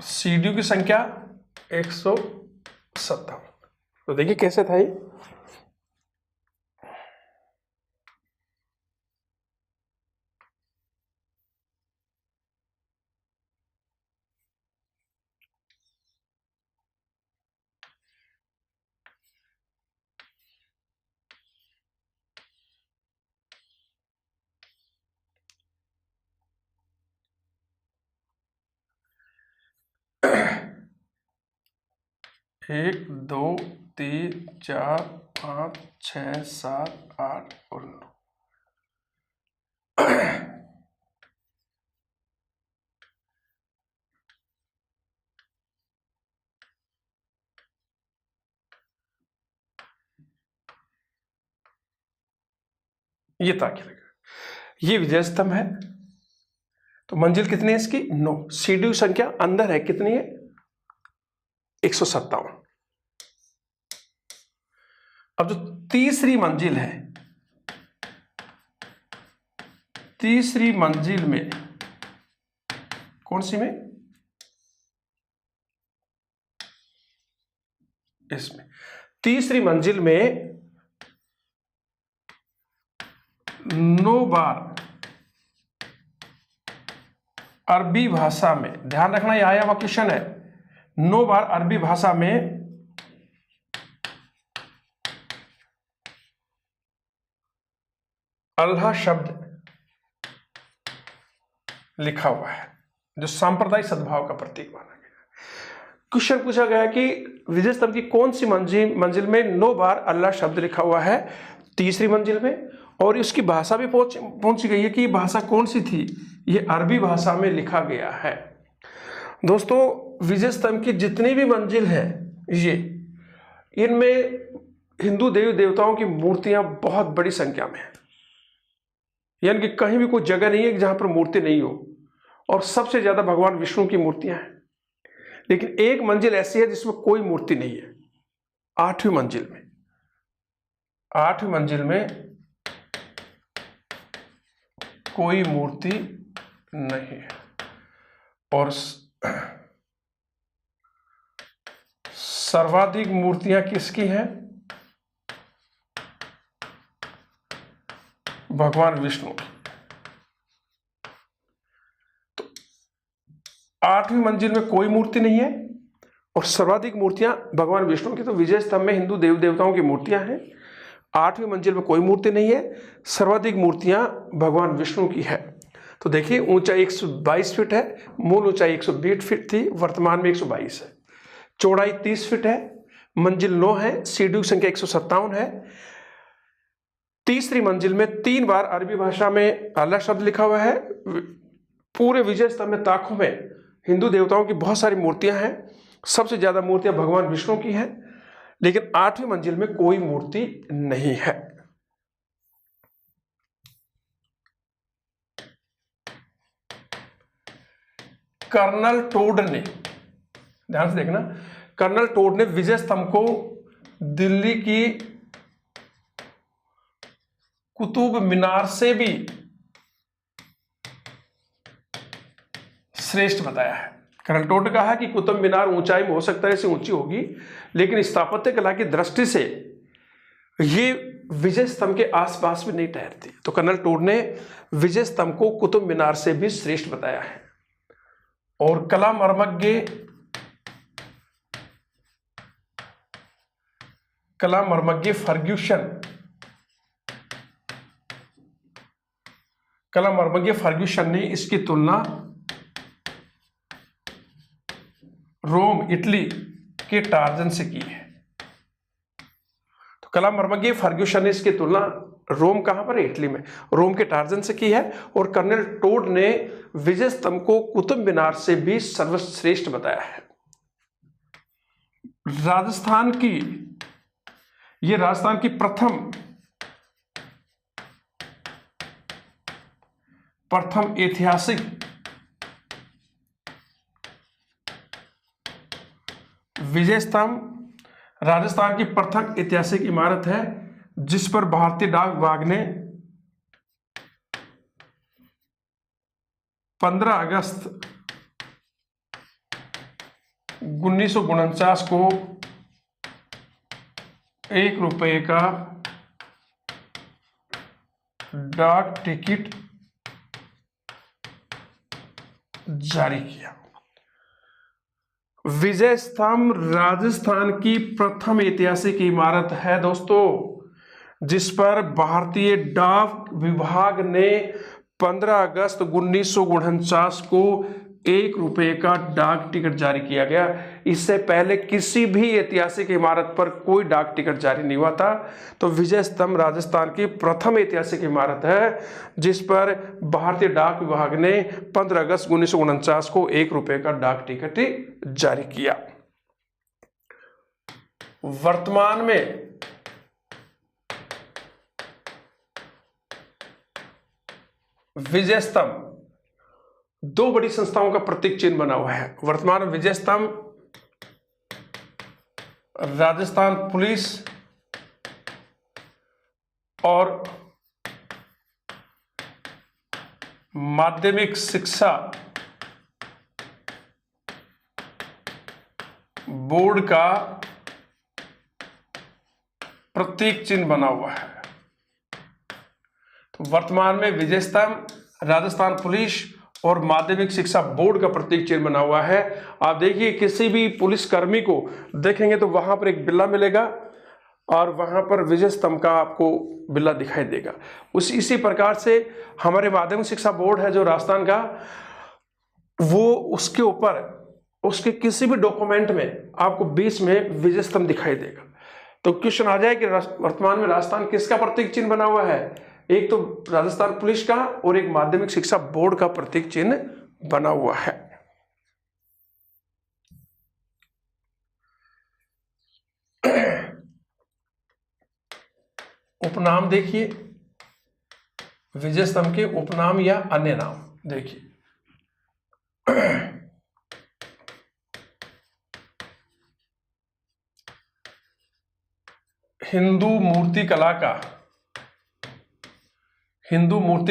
सीढ़ियों की संख्या 157। तो देखिए कैसे था ये। एक, 2, 3, 4, 5, 6, 7, 8 और 9। ये ताकि लगा। ये विजय स्तंभ है। तो मंजिल कितनी है इसकी? 9। सीढ़ी संख्या अंदर है कितनी है? 157। अब जो तीसरी मंजिल है, तीसरी मंजिल में कौन सी में? इसमें। तीसरी मंजिल में 9 बार अरबी भाषा में, ध्यान रखना ये आया हुआ क्वेश्चन है, 9 बार अरबी भाषा में अल्लाह शब्द लिखा हुआ है, जो सांप्रदायिक सद्भाव का प्रतीक माना गया। क्वेश्चन पूछा गया कि विजय स्तंभ की कौन सी मंजिल में 9 बार अल्लाह शब्द लिखा हुआ है? तीसरी मंजिल में। और उसकी भाषा भी पहुंच गई है कि ये भाषा कौन सी थी, ये अरबी भाषा में लिखा गया है। दोस्तों विजय स्तंभ की जितनी भी मंजिल है ये, इनमें हिंदू देवी देवताओं की मूर्तियां बहुत बड़ी संख्या में है, यानी कि कहीं भी कोई जगह नहीं है जहां पर मूर्ति नहीं हो, और सबसे ज्यादा भगवान विष्णु की मूर्तियां हैं। लेकिन एक मंजिल ऐसी है जिसमें कोई मूर्ति नहीं है, 8वीं मंजिल में। 8वीं मंजिल में कोई मूर्ति नहीं है। और सर्वाधिक मूर्तियां किसकी हैं? भगवान विष्णु की। तो 8वीं मंजिल में कोई मूर्ति नहीं है और सर्वाधिक मूर्तियां भगवान विष्णु की। तो विजय स्तंभ में हिंदू देवी देवताओं की मूर्तियां हैं, 8वीं मंजिल में कोई मूर्ति नहीं है, सर्वाधिक मूर्तियां भगवान विष्णु की है। तो देखिए ऊंचाई 122 फीट है, मूल ऊंचाई 120 फीट थी, वर्तमान में 122 है। चौड़ाई 30 फीट है, मंजिल 9 है, सीढ़ी की संख्या 157 है। तीसरी मंजिल में 3 बार अरबी भाषा में अल्लाह शब्द लिखा हुआ है। पूरे विजय स्तंभ में ताकों में हिंदू देवताओं की बहुत सारी मूर्तियां हैं, सबसे ज्यादा मूर्तियां भगवान विष्णु की हैं, लेकिन 8वीं मंजिल में कोई मूर्ति नहीं है। कर्नल टोड ने, ध्यान से देखना, कर्नल टोड ने विजय स्तंभ को दिल्ली की कुतुब मीनार से भी श्रेष्ठ बताया है। कर्नल टोड ने कहा कि कुतुब मीनार ऊंचाई में हो सकता है इससे ऊंची होगी, लेकिन स्थापत्य कला की दृष्टि से ये विजय स्तंभ के आसपास भी नहीं ठहरती। तो कर्नल टोड ने विजय स्तंभ को कुतुब मीनार से भी श्रेष्ठ बताया है। और कला मर्मज्ञ फर्ग्यूसन ने इसकी तुलना रोम इटली के टार्जन से की है। तो कला मर्मज्ञ फर्ग्यूसन ने इसकी तुलना रोम कहां पर है? इटली में, रोम के टार्जन से की है। और कर्नल टोड ने विजय स्तंभ को कुतुब मीनार से भी सर्वश्रेष्ठ बताया है। राजस्थान की प्रथम ऐतिहासिक विजय स्तंभ राजस्थान की प्रथम ऐतिहासिक इमारत है, जिस पर भारतीय डाक विभाग ने 15 अगस्त 1949 को 1 रुपये का डाक टिकट जारी किया। विजय स्तंभ राजस्थान की प्रथम ऐतिहासिक इमारत है दोस्तों, जिस पर भारतीय डाक विभाग ने 15 अगस्त 1949 को 1 रुपये का डाक टिकट जारी किया गया। इससे पहले किसी भी ऐतिहासिक इमारत पर कोई डाक टिकट जारी नहीं हुआ था। तो विजय स्तंभ राजस्थान की प्रथम ऐतिहासिक इमारत है, जिस पर भारतीय डाक विभाग ने 15 अगस्त 1949 को 1 रुपये का डाक टिकट जारी किया। वर्तमान में विजय स्तंभ 2 बड़ी संस्थाओं का प्रतीक चिन्ह बना हुआ है। वर्तमान में विजय स्तंभ राजस्थान पुलिस और माध्यमिक शिक्षा बोर्ड का प्रतीक चिन्ह बना हुआ है। तो वर्तमान में विजय स्तंभ राजस्थान पुलिस और माध्यमिक शिक्षा बोर्ड का प्रतीक चिन्ह बना हुआ है। आप देखिए किसी भी पुलिस कर्मी को देखेंगे तो वहां पर एक बिल्ला मिलेगा और वहां पर विजय स्तंभ का आपको बिल्ला दिखाई देगा। इसी प्रकार से हमारे माध्यमिक शिक्षा बोर्ड है जो राजस्थान का, वो उसके ऊपर उसके किसी भी डॉक्यूमेंट में आपको बीच में विजय स्तंभ दिखाई देगा। तो क्वेश्चन आ जाए कि वर्तमान में राजस्थान किसका प्रतीक चिन्ह बना हुआ है? एक तो राजस्थान पुलिस का और एक माध्यमिक शिक्षा बोर्ड का प्रतीक चिन्ह बना हुआ है। उपनाम देखिए, विजय स्तंभ के उपनाम या अन्य नाम देखिए। हिंदू मूर्ति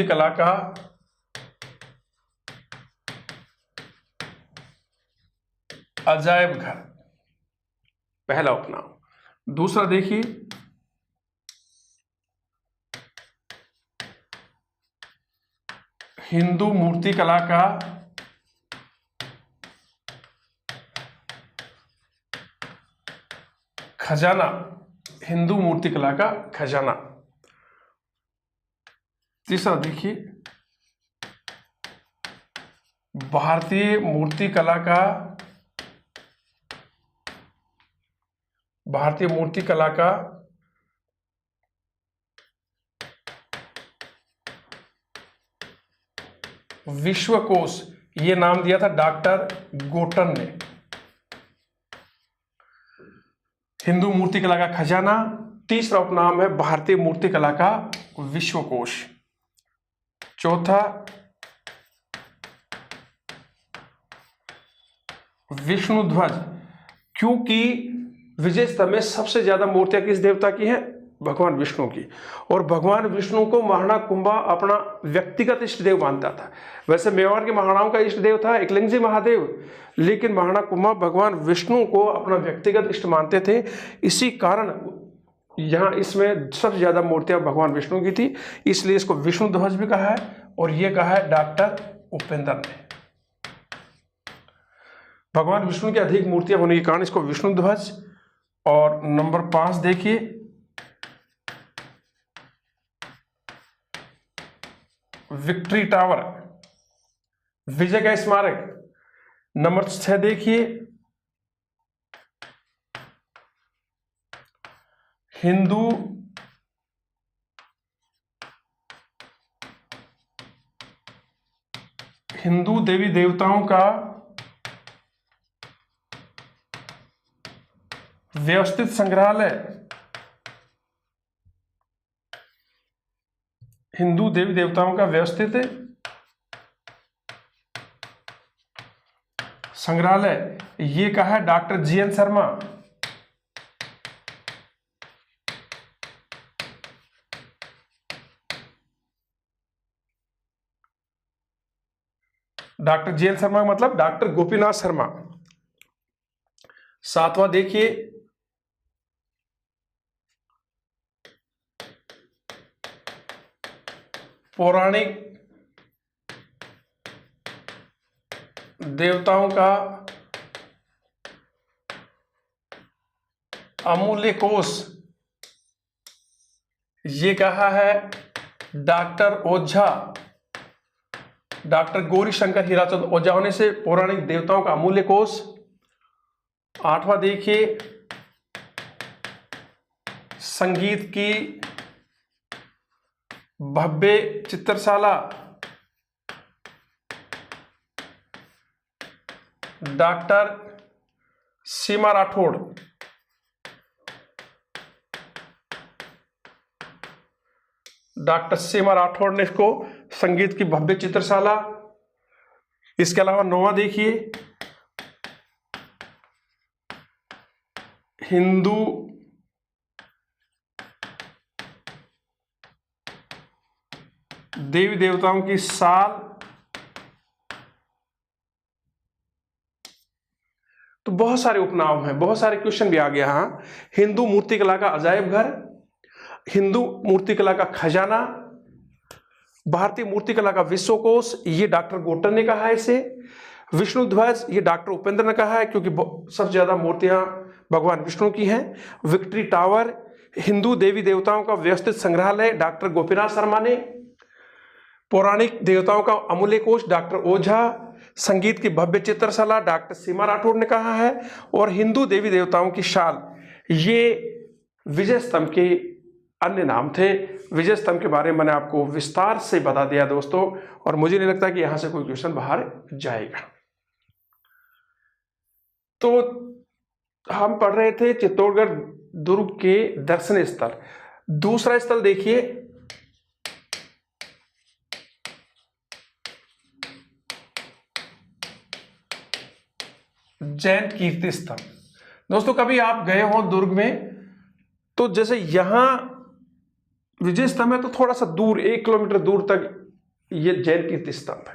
कला का अजायब घर, पहला उपनाम। दूसरा देखिए, हिंदू मूर्ति कला का खजाना, हिंदू मूर्ति कला का खजाना। तीसरा देखिए, भारतीय मूर्ति कला का विश्वकोश, ये नाम दिया था डॉक्टर गोटन ने। हिंदू मूर्ति कला का खजाना, तीसरा उपनाम है भारतीय मूर्ति कला का विश्वकोश। चौथा, विष्णु ध्वज, क्योंकि विजय स्तंभ में सबसे ज्यादा मूर्तियां किस देवता की हैं? भगवान विष्णु की। और भगवान विष्णु को महाराणा कुंभा अपना व्यक्तिगत इष्ट देव मानता था। वैसे मेवाड़ के महाराणाओं का इष्ट देव था एकलिंगजी महादेव, लेकिन महाराणा कुंभा भगवान विष्णु को अपना व्यक्तिगत इष्ट मानते थे। इसी कारण यहाँ इसमें सबसे ज्यादा मूर्तियां भगवान विष्णु की थी, इसलिए इसको विष्णु ध्वज भी कहा है। और ये कहा है डॉक्टर उपेंद्र ने। भगवान विष्णु की अधिक मूर्तियां होने के कारण इसको विष्णु ध्वज। और नंबर 5 देखिए, विक्ट्री टावर, विजय का स्मारक। नंबर 6 देखिए, हिंदू देवी देवताओं का व्यवस्थित संग्रहालय, हिंदू देवी देवताओं का व्यवस्थित संग्रहालय, ये कहा है doctor G N Sharma. Doctor G N Sharma का मतलब डॉक्टर गोपीनाथ शर्मा। 7वां देखिए, पौराणिक देवताओं का अमूल्य कोश, ये कहा है डॉक्टर ओझा, डॉक्टर गौरी शंकर हीराचंद ओझा होने से पौराणिक देवताओं का अमूल्य कोश। 8वां देखिए, संगीत की भव्य चित्रशाला, डॉक्टर सीमा राठौड़। डॉक्टर सीमा राठौड़ ने इसको संगीत की भव्य चित्रशाला। इसके अलावा 9वां देखिए, हिंदू देवी देवताओं की साल। तो बहुत सारे उपनाम हैं, बहुत सारे क्वेश्चन भी आ गया। हाँ, हिंदू मूर्ति कला का अजायब घर, हिंदू मूर्ति कला का खजाना, भारतीय मूर्ति कला का विश्वकोश, ये डॉक्टर गोटन ने कहा है इसे। विष्णु ध्वज, ये डॉक्टर उपेंद्र ने कहा है क्योंकि सबसे ज्यादा मूर्तियां भगवान विष्णु की हैं। विक्ट्री टावर, हिंदू देवी देवताओं का व्यवस्थित संग्रहालय, डॉक्टर गोपीनाथ शर्मा ने। पौराणिक देवताओं का अमूल्य कोश, डॉक्टर ओझा। संगीत की भव्य चित्रशाला, डॉक्टर सीमा राठौड़ ने कहा है। और हिंदू देवी देवताओं की शाल, ये विजय स्तंभ के अन्य नाम थे। विजय स्तंभ के बारे में मैंने आपको विस्तार से बता दिया दोस्तों, और मुझे नहीं लगता कि यहां से कोई क्वेश्चन बाहर जाएगा। तो हम पढ़ रहे थे चित्तौड़गढ़ दुर्ग के दर्शनीय स्थल। दूसरा स्थल देखिए, जैन कीर्ति स्तंभ। दोस्तों कभी आप गए हो दुर्ग में, तो जैसे यहां विजय स्तंभ है तो थोड़ा सा दूर 1 किलोमीटर दूर तक ये जैन कीर्ति स्तंभ है।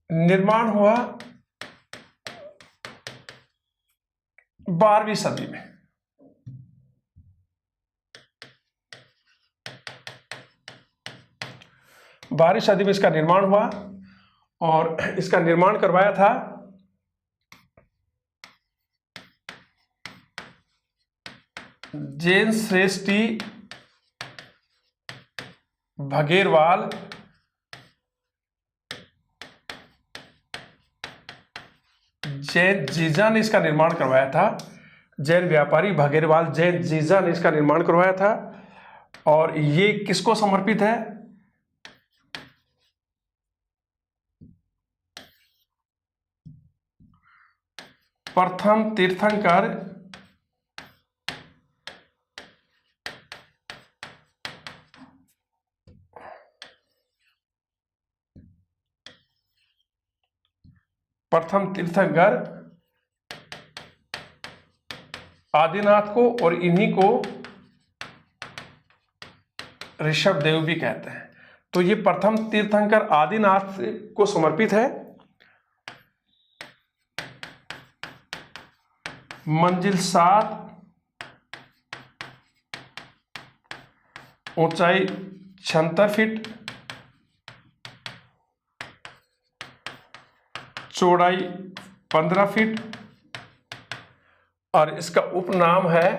निर्माण हुआ 12वीं सदी में। बारहवीं सदी में इसका निर्माण हुआ, और इसका निर्माण करवाया था जैन श्रेष्ठी भगेरवाल जैन जीजा ने इसका निर्माण करवाया था। जैन व्यापारी भगेरवाल जैन जीजा ने इसका निर्माण करवाया था। और ये किसको समर्पित है? प्रथम तीर्थंकर आदिनाथ को, और इन्हीं को ऋषभ देव भी कहते हैं। तो ये प्रथम तीर्थंकर आदिनाथ को समर्पित है। मंजिल 7, ऊंचाई 76 फीट, चौड़ाई 15 फीट, और इसका उपनाम है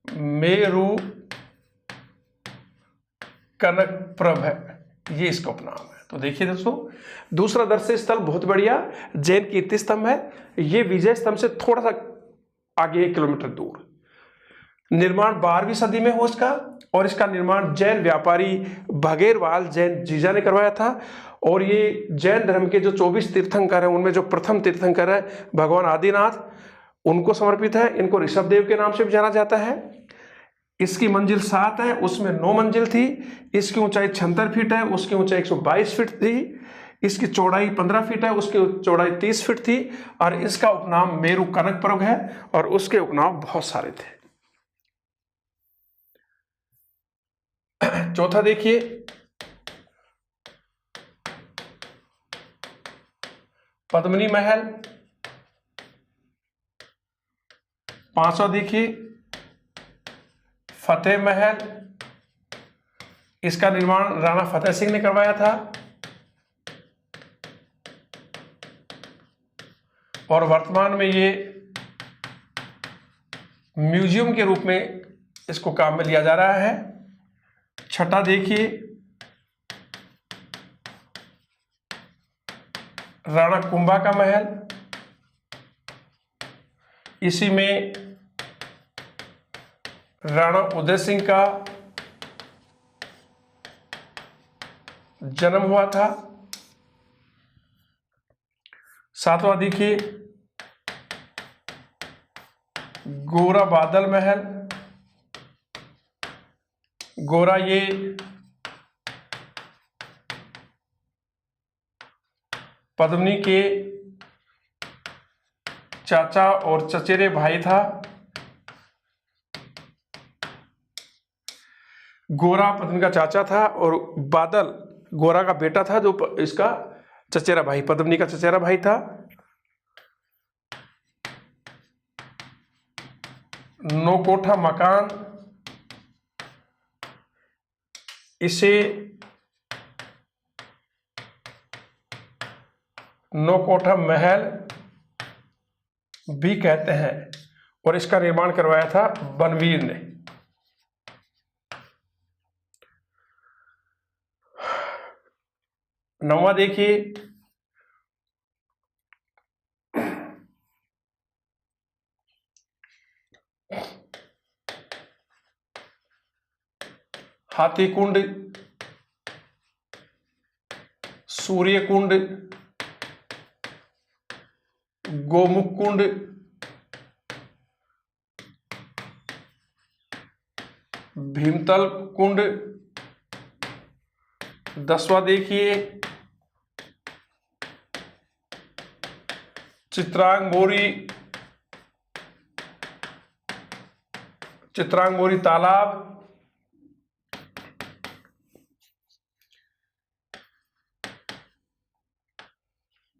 मेरु कनकप्रभ है, ये इसका उपनाम है। तो देखिए दोस्तों, दूसरा दर्शनीय स्थल बहुत बढ़िया जैन कीर्ति स्तंभ है। ये विजय स्तंभ से थोड़ा सा आगे 1 किलोमीटर दूर। निर्माण 12वीं सदी में हो इसका, और इसका निर्माण जैन व्यापारी भगेरवाल जैन जीजा ने करवाया था। और ये जैन धर्म के जो 24 तीर्थंकर हैं उनमें जो प्रथम तीर्थंकर है भगवान आदिनाथ, उनको समर्पित है। इनको ऋषभ देव के नाम से भी जाना जाता है। इसकी मंजिल 7 है, उसमें 9 मंजिल थी। इसकी ऊंचाई 76 फीट है, उसकी ऊंचाई 122 फीट थी। इसकी चौड़ाई 15 फीट है, उसकी चौड़ाई 30 फीट थी। और इसका उपनाम मेरु कनकप्रभ है, और उसके उपनाम बहुत सारे थे। चौथा देखिए, पद्मिनी महल। पांचवा देखिए, फतेह महल। इसका निर्माण राणा फतेह सिंह ने करवाया था, और वर्तमान में ये म्यूजियम के रूप में इसको काम में लिया जा रहा है। छठा देखिए, राणा कुंभा का महल। इसी में राणा उदय सिंह का जन्म हुआ था। सातवां देखिए, गोरा बादल महल। गोरा ये पद्मिनी के चाचा और चचेरे भाई था। गोरा पद्मिनी का चाचा था, और बादल गोरा का बेटा था, जो इसका चचेरा भाई, पद्मिनी का चचेरा भाई था। 9 कोठा मकान। इसे 9 कोठा महल भी कहते हैं, और इसका निर्माण करवाया था बनवीर ने। नौवां देखिए, हाथी कुंड, सूर्य कुंड, गोमुख कुंड, भीमतल कुंड, 10वां देखिए चित्रांगबोरी, चित्रांगबोरी तालाब,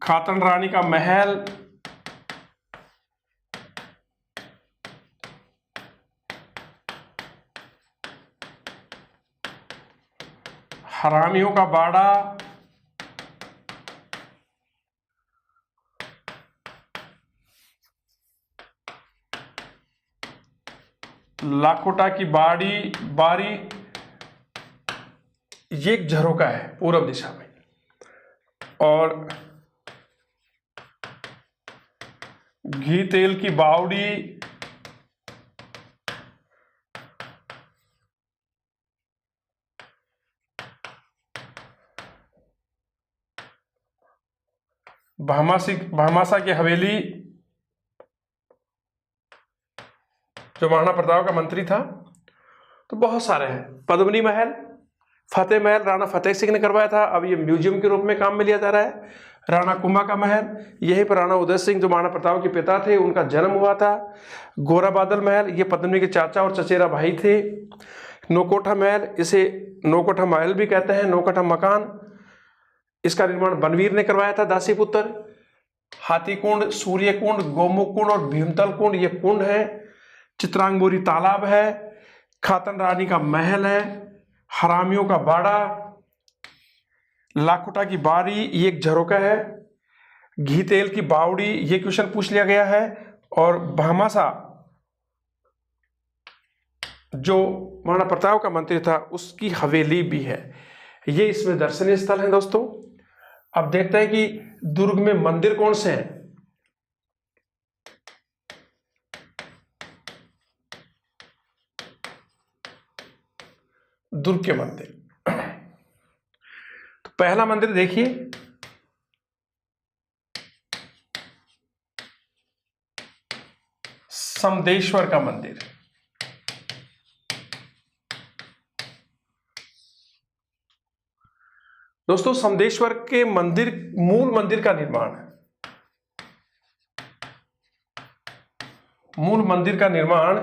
खातन रानी का महल, हरामियों का बाड़ा, लाखोटा की बारी, ये एक झरोका है पूर्व दिशा में, और घी तेल की बावड़ी, भामासा की हवेली, जो महाराणा प्रताप का मंत्री था। तो बहुत सारे हैं। पद्मनी महल, फतेह महल राणा फतेह सिंह ने करवाया था, अब ये म्यूजियम के रूप में काम में लिया जा रहा है। राणा कुंभा का महल, यहीं पर राणा उदय सिंह जो महाराणा प्रताप के पिता थे उनका जन्म हुआ था। गोरा बादल महल, ये पद्मनी के चाचा और चचेरा भाई थे। नौकोठा महल, इसे नौकोठा महल भी कहते हैं, नौकोठा मकान, इसका निर्माण बनवीर ने करवाया था, दासी पुत्र। हाथी कुंड, सूर्य कुंड, गोमुख कुंड और भीमतल कुंड, ये कुंड है। चित्रांगबोरी तालाब है, खातन रानी का महल है, हरामियों का बाड़ा, लाखोटा की बारी, ये एक झरोका है। घी तेल की बावड़ी, ये क्वेश्चन पूछ लिया गया है। और भामासा जो महाराणा प्रताप का मंत्री था उसकी हवेली भी है। ये इसमें दर्शनीय स्थल है दोस्तों। अब देखते हैं कि दुर्ग में मंदिर कौन से हैं। दुर्ग के मंदिर, तो पहला मंदिर देखिए समदेश्वर का मंदिर। दोस्तों समदेश्वर के मंदिर, मूल मंदिर का निर्माण है, मूल मंदिर का निर्माण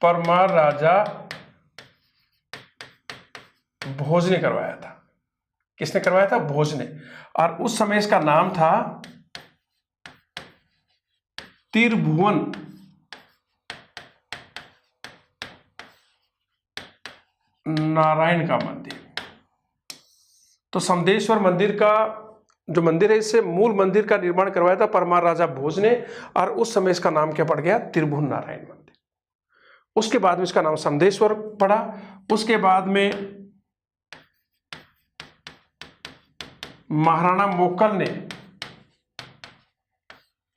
परमार राजा भोज ने करवाया था। किसने करवाया था? भोज ने। और उस समय इसका नाम था त्रिभुवन नारायण का मंदिर। तो समदेश्वर मंदिर का जो मंदिर है, इससे मूल मंदिर का निर्माण करवाया था परमार राजा भोज ने, और उस समय इसका नाम क्या पड़ गया? त्रिभुवन नारायण मंदिर। उसके बाद में इसका नाम समदेश्वर पड़ा। उसके बाद में महाराणा मोक्कल ने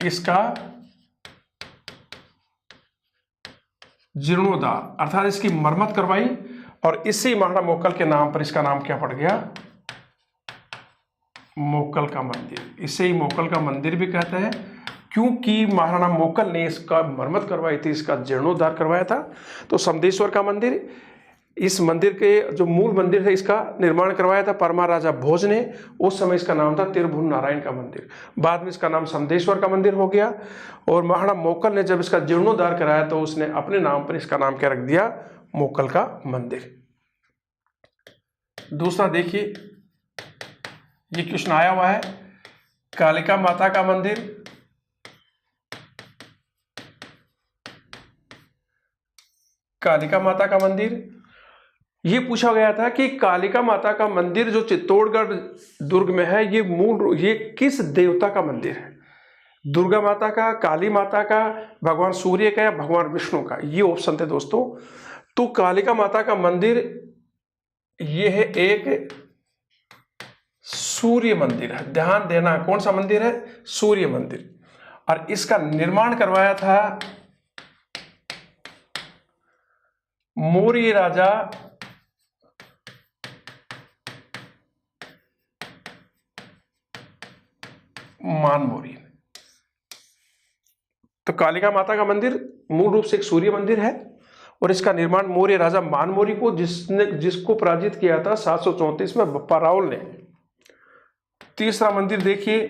इसका जीर्णोद्धार अर्थात इसकी मरम्मत करवाई, और इसी महाराणा मोक्कल के नाम पर इसका नाम क्या पड़ गया? मोक्कल का मंदिर। इसे ही मोक्कल का मंदिर भी कहते हैं, क्योंकि महाराणा मोक्कल ने इसका मरम्मत करवाई थी, इसका जीर्णोद्धार करवाया था। तो समदेश्वर का मंदिर, इस मंदिर के जो मूल मंदिर है इसका निर्माण करवाया था परमार राजा भोज ने। उस समय इसका नाम था त्रिभुवन नारायण का मंदिर। बाद में इसका नाम समदेश्वर का मंदिर हो गया। और महाराणा मोक्कल ने जब इसका जीर्णोद्धार कराया तो उसने अपने नाम पर इसका नाम क्या रख दिया? मोक्कल का मंदिर। दूसरा देखिए, ये क्वेश्चन आया हुआ है, कालिका माता का मंदिर। कालिका माता का मंदिर, ये पूछा गया था कि कालिका माता का मंदिर जो चित्तौड़गढ़ दुर्ग में है, ये किस देवता का मंदिर है? दुर्गा माता का, काली माता का, भगवान सूर्य का या भगवान विष्णु का? ये ऑप्शन थे दोस्तों। तो कालिका माता का मंदिर ये है एक सूर्य मंदिर है। ध्यान देना, कौन सा मंदिर है? सूर्य मंदिर। और इसका निर्माण करवाया था मौर्य राजा मानमौर्य ने। तो कालिका माता का मंदिर मूल रूप से एक सूर्य मंदिर है और इसका निर्माण मौर्य राजा मानमौर्य को जिसको पराजित किया था 734 में बप्पा रावल ने। तीसरा मंदिर देखिए,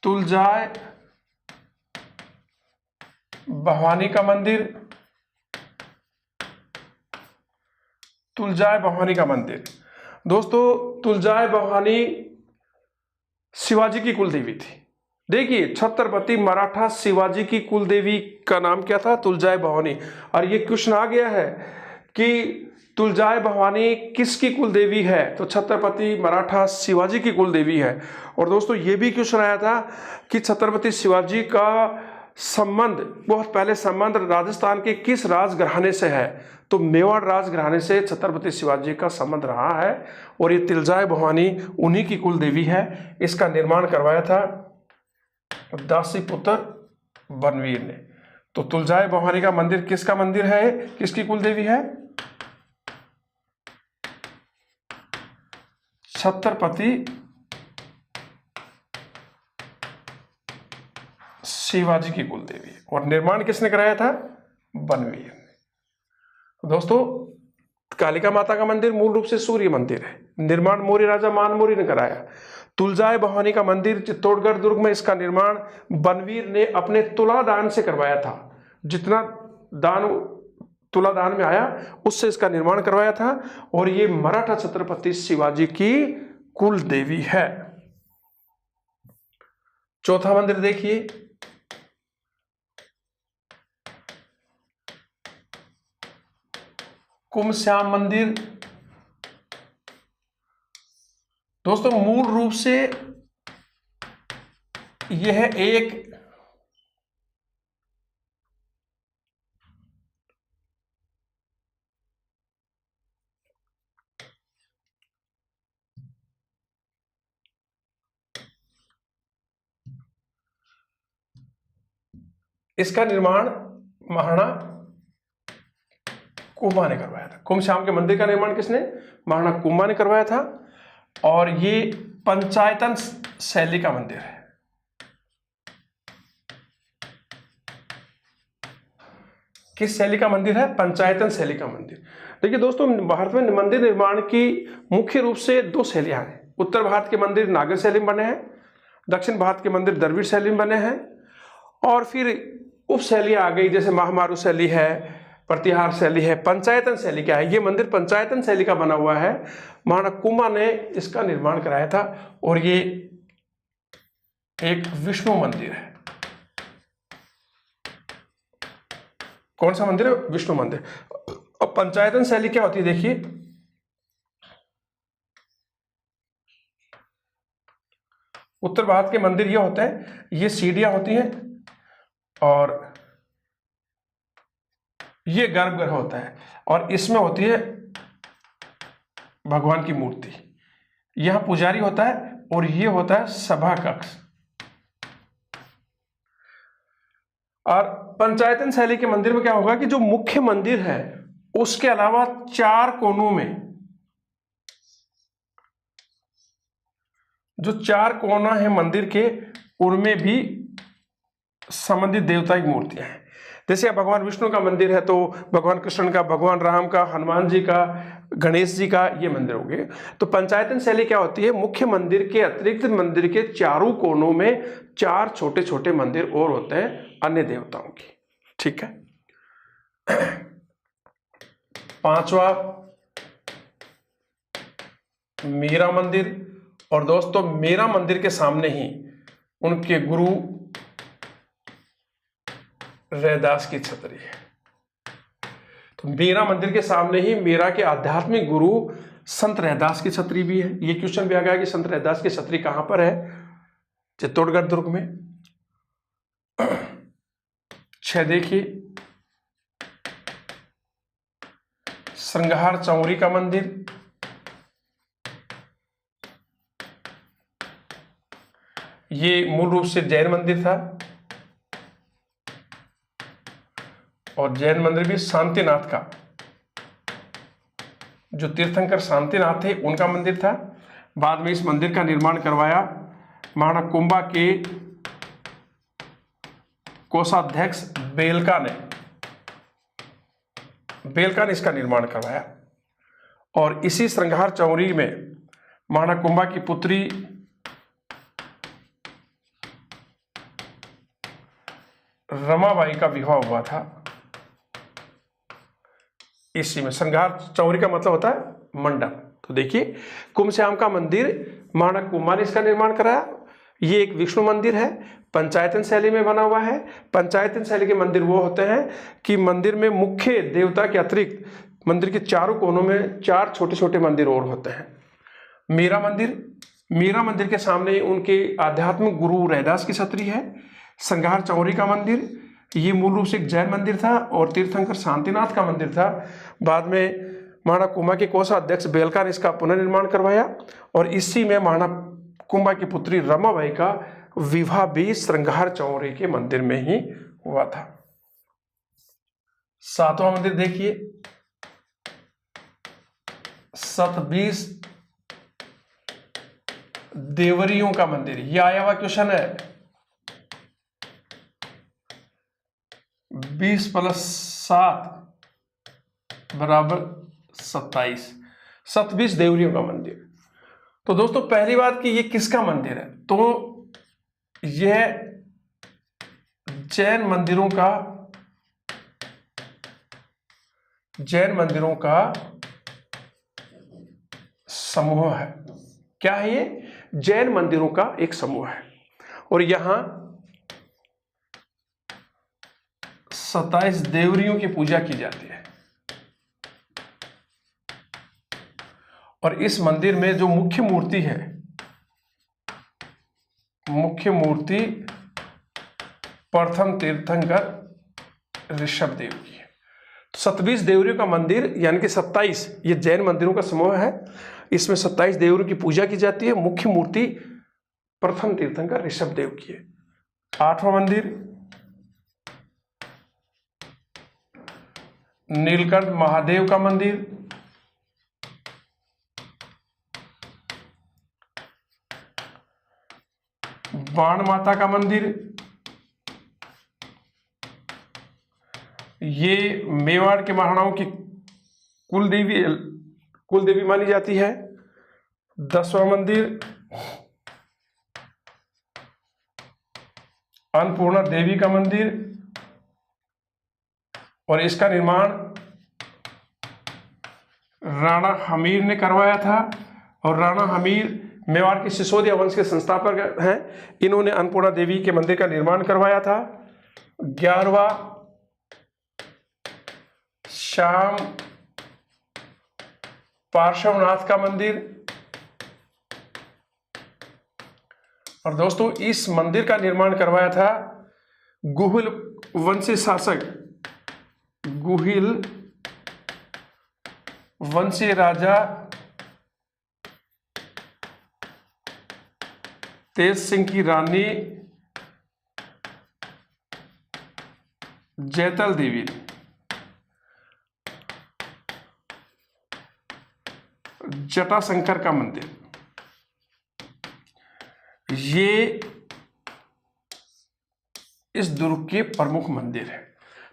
तुलजाय भवानी का मंदिर। तुलजाय भवानी का मंदिर दोस्तों, तुलजाय भवानी शिवाजी की कुल देवी थी। देखिए, छत्रपति मराठा शिवाजी की कुल देवी का नाम क्या था? तुलजाय भवानी। और ये क्वेश्चन आ गया है कि तुलजाय भवानी किसकी कुल देवी है? तो छत्रपति मराठा शिवाजी की कुल देवी है। और दोस्तों ये भी क्वेश्चन आया था कि छत्रपति शिवाजी का संबंध, बहुत पहले संबंध राजस्थान के किस राजघराने से है? तो मेवाड़ राजघराने से छत्रपति शिवाजी का संबंध रहा है और ये तुलजाय भवानी उन्हीं की कुल देवी है। इसका निर्माण करवाया था दासी पुत्र बनवीर ने। तो तुलजाय भवानी का मंदिर किसका मंदिर है, किसकी कुल देवी है? छत्रपति शिवाजी की कुल देवी। और निर्माण किसने कराया था? बनवीर ने। दोस्तों कालिका माता का मंदिर मूल रूप से सूर्य मंदिर है, निर्माण मौर्य राजा मानमौर्य ने कराया। तुलजाय भवानी का मंदिर चित्तौड़गढ़ दुर्ग में, इसका निर्माण बनवीर ने अपने तुलादान से करवाया था। जितना दान तुलादान में आया उससे इसका निर्माण करवाया था और ये मराठा छत्रपति शिवाजी की कुल देवी है। चौथा मंदिर देखिए, कुमश्याम मंदिर। दोस्तों मूल रूप से यह एक इसका निर्माण महाराणा कुंभा ने करवाया था। कुमश्याम के मंदिर का निर्माण किसने? महाराणा कुंभा ने करवाया था। और ये पंचायतन शैली का मंदिर है। किस शैली का मंदिर है? पंचायतन शैली का मंदिर। देखिए दोस्तों, भारत में मंदिर निर्माण की मुख्य रूप से दो शैलियां हैं। उत्तर भारत के मंदिर नागर शैली में बने हैं, दक्षिण भारत के मंदिर द्रविड़ शैली में बने हैं। और फिर उप शैलियां आ गई, जैसे महामारू शैली है, प्रतिहार शैली है। पंचायतन शैली क्या है? ये मंदिर पंचायतन शैली का बना हुआ है। महाराणा कुंभा ने इसका निर्माण कराया था और ये एक विष्णु मंदिर है। कौन सा मंदिर है? विष्णु मंदिर। अब पंचायतन शैली क्या होती है देखिए, उत्तर भारत के मंदिर ये होते हैं, ये सीढ़ियां होती हैं और ये गर्भगृह होता है और इसमें होती है भगवान की मूर्ति। यहां पुजारी होता है और ये होता है सभा कक्ष। और पंचायतन शैली के मंदिर में क्या होगा कि जो मुख्य मंदिर है उसके अलावा चार कोनों में, जो चार कोना है मंदिर के, उनमें भी संबंधित देवता की मूर्तियां हैं। जैसे भगवान विष्णु का मंदिर है तो भगवान कृष्ण का, भगवान राम का, हनुमान जी का, गणेश जी का, ये मंदिर हो गए। तो पंचायतन शैली क्या होती है? मुख्य मंदिर के अतिरिक्त मंदिर के चारों कोनों में चार छोटे छोटे मंदिर और होते हैं अन्य देवताओं की। ठीक है। पांचवा मीरा मंदिर। और दोस्तों मीरा मंदिर के सामने ही उनके गुरु रैदास की छतरी है। तो मीरा मंदिर के सामने ही मीरा के आध्यात्मिक गुरु संत रैदास की छतरी भी है। ये क्वेश्चन भी आ गया कि संत रैदास की छतरी कहां पर है? चित्तौड़गढ़ दुर्ग में। 6 देखिए, श्रृंगार चौरी का मंदिर। ये मूल रूप से जैन मंदिर था, और जैन मंदिर भी शांतिनाथ का, जो तीर्थंकर शांतिनाथ थे उनका मंदिर था। बाद में इस मंदिर का निर्माण करवाया महाराणा कुंभा के कोषाध्यक्ष बेलका ने इसका निर्माण करवाया। और इसी श्रृंगार चौरी में महाराणा कुंभा की पुत्री रमाबाई का विवाह हुआ था। इसी में श्रृंगार चौरी का मतलब होता है मंडप। तो देखिए, कुंभश्याम का मंदिर महाराणा कुंभा ने इसका निर्माण कराया। ये एक विष्णु मंदिर है, पंचायतन शैली में बना हुआ है। पंचायतन शैली के मंदिर वो होते हैं कि मंदिर में मुख्य देवता के अतिरिक्त मंदिर के चारों कोनों में 4 छोटे छोटे मंदिर और होते हैं। मीरा मंदिर के सामने उनके आध्यात्मिक गुरु रैदास की छतरी है। श्रृंगार चौरी का मंदिर, ये मूल रूप से एक जैन मंदिर था और तीर्थंकर शांतिनाथ का मंदिर था। बाद में महाराणा कुंभा के कोषाध्यक्ष बेलका ने इसका पुनर्निर्माण करवाया, और इसी में महाराणा कुंभा की पुत्री रमाबाई का विवाह भी श्रृंगार चौरी के मंदिर में ही हुआ था। 7वां मंदिर देखिए, सतबीस देवरियों का मंदिर। यह आया हुआ क्वेश्चन है, 20 + 7 = 27। सतबीस देवरियों का मंदिर। तो दोस्तों, पहली बात कि ये किसका मंदिर है, तो यह जैन मंदिरों का समूह है। क्या है ये? जैन मंदिरों का एक समूह है, और यहां 27 देवरियों की पूजा की जाती है। और इस मंदिर में जो मुख्य मूर्ति है, मुख्य मूर्ति प्रथम तीर्थंकर ऋषभ देव की है। 27 देवरियों का मंदिर यानी कि 27, ये जैन मंदिरों का समूह है। इसमें 27 देवरियों की पूजा की जाती है। मुख्य मूर्ति प्रथम तीर्थंकर ऋषभ देव की है। 8वां मंदिर नीलकंठ महादेव का मंदिर। बाण माता का मंदिर, ये मेवाड़ के महाराणाओं की कुलदेवी मानी जाती है। 10वां मंदिर अन्नपूर्णा देवी का मंदिर, और इसका निर्माण राणा हमीर ने करवाया था। और राणा हमीर मेवाड़ के सिसोदिया वंश के संस्थापक हैं। इन्होंने अन्नपूर्णा देवी के मंदिर का निर्माण करवाया था। 11वां श्याम पार्श्वनाथ का मंदिर। और दोस्तों, इस मंदिर का निर्माण करवाया था गुहिल वंशी शासक, गुहिल वंशी राजा तेज सिंह की रानी जैतल देवी ने। जटाशंकर का मंदिर, ये इस दुर्ग के प्रमुख मंदिर है।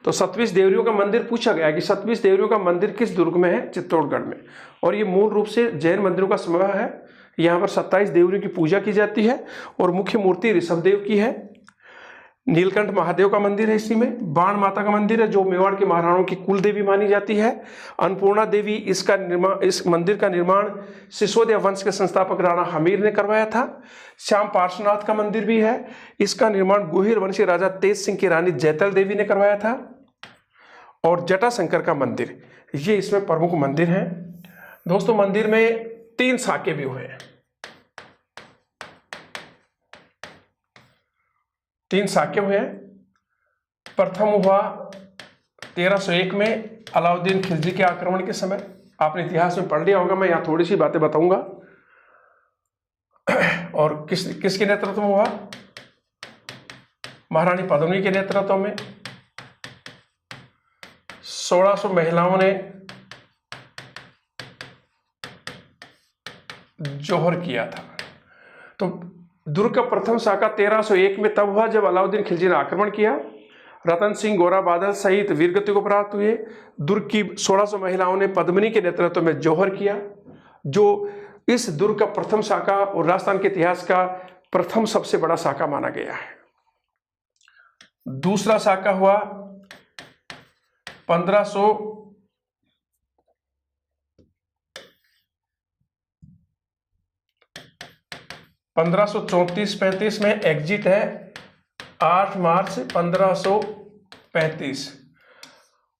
तो 27 देवरियों का मंदिर पूछा गया कि 27 देवरियों का मंदिर किस दुर्ग में है? चित्तौड़गढ़ में। और ये मूल रूप से जैन मंदिरों का समूह है। यहाँ पर 27 देवरियों की पूजा की जाती है, और मुख्य मूर्ति ऋषभ देव की है। नीलकंठ महादेव का मंदिर है इसी में। बाण माता का मंदिर है, जो मेवाड़ के महाराणाओं की कुल देवी मानी जाती है। अन्नपूर्णा देवी, इस मंदिर का निर्माण सिसोदिया वंश के संस्थापक राणा हमीर ने करवाया था। श्याम पार्श्वनाथ का मंदिर भी है, इसका निर्माण गुहिल वंशी राजा तेज सिंह की रानी जैतल देवी ने करवाया था। और जटाशंकर का मंदिर, ये इसमें प्रमुख मंदिर हैं। दोस्तों, मंदिर में 3 साके भी हुए हैं। 3 साके हुए हैं। प्रथम हुआ 1301 में अलाउद्दीन खिलजी के आक्रमण के समय। आपने इतिहास में पढ़ लिया होगा, मैं यहाँ थोड़ी सी बातें बताऊंगा। और किसके नेतृत्व में हुआ? महारानी पद्मिनी के नेतृत्व में 1600 महिलाओं ने जौहर किया था। तो दुर्ग का प्रथम शाखा 1301 में तब हुआ जब अलाउद्दीन खिलजी ने आक्रमण किया। रतन सिंह, गोरा बादल सहित वीरगति को प्राप्त हुए। दुर्ग की 1600 महिलाओं ने पद्मिनी के नेतृत्व में जौहर किया, जो इस दुर्ग का प्रथम शाखा और राजस्थान के इतिहास का प्रथम सबसे बड़ा शाखा माना गया है। दूसरा शाखा हुआ 1534-35 में एग्जिट है 8 मार्च 1535।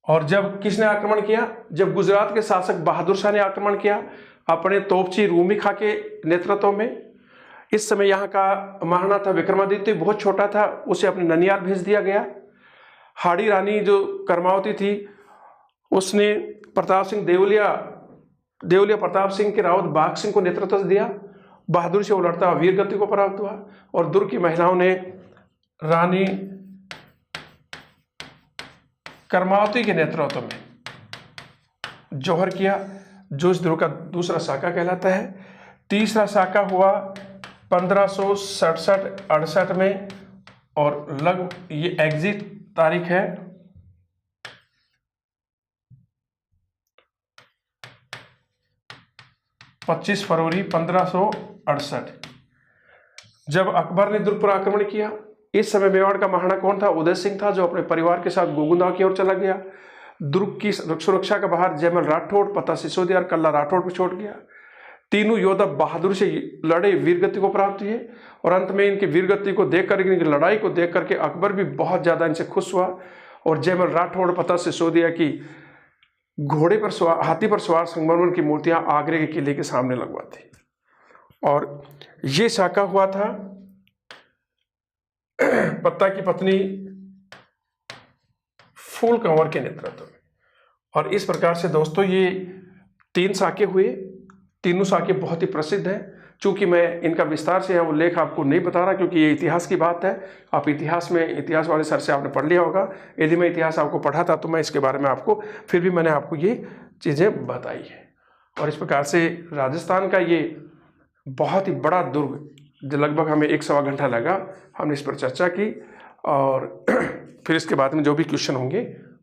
और जब किसने आक्रमण किया? जब गुजरात के शासक बहादुर शाह ने आक्रमण किया अपने तोपची रूमी खां के नेतृत्व में। इस समय यहाँ का महाराणा था विक्रमादित्य, बहुत छोटा था, उसे अपने ननियाल भेज दिया गया। हाड़ी रानी जो कर्मावती थी उसने प्रताप सिंह देवलिया प्रताप सिंह के रावत बाघ सिंह को नेतृत्व दिया। बहादुर से वो लड़ता वीरगति को प्राप्त हुआ। और दुर्ग की महिलाओं ने रानी कर्मावती के नेतृत्व में जौहर किया, जो इस दुर्ग का दूसरा शाखा कहलाता है। तीसरा शाखा हुआ 1567-68 में, और ये एग्जिट तारीख है 25 फरवरी 1568, जब अकबर ने दुर्ग पर आक्रमण किया। इस समय मेवाड़ का महाराणा कौन था? उदय सिंह था, जो अपने परिवार के साथ गोगुंदा की ओर चला गया। दुर्ग की सुरक्षा का बाहर जयमल राठौड़, पता सिसोदिया और कल्ला राठौड़ को छोड़ गया। तीनों योद्धा बहादुर से लड़े, वीरगति को प्राप्त हुए। और अंत में इनकी वीरगति को देखकर, इनकी लड़ाई को देख करके अकबर भी बहुत ज्यादा इनसे खुश हुआ। और जयमल राठौड़, पता सिसोदिया की घोड़े पर सवार, हाथी पर सवार संगमरमर की मूर्तियां आगरे के किले के सामने लगवाती। और ये शाखा हुआ था पत्ता की पत्नी फूल कंवर के नेतृत्व में। और इस प्रकार से दोस्तों ये 3 शाखे हुए। तीनों शाखे बहुत ही प्रसिद्ध हैं। चूंकि मैं इनका विस्तार से उल्लेख आपको नहीं बता रहा, क्योंकि ये इतिहास की बात है। आप इतिहास वाले सर से आपने पढ़ लिया होगा। यदि मैं इतिहास आपको पढ़ाता तो मैं इसके बारे में आपको, फिर भी मैंने आपको ये चीज़ें बताई है। और इस प्रकार से राजस्थान का ये बहुत ही बड़ा दुर्ग, जो लगभग हमें 1 सवा घंटा लगा, हमने इस पर चर्चा की। और फिर इसके बाद में जो भी क्वेश्चन होंगे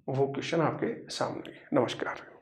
वो क्वेश्चन आपके सामने। नमस्कार।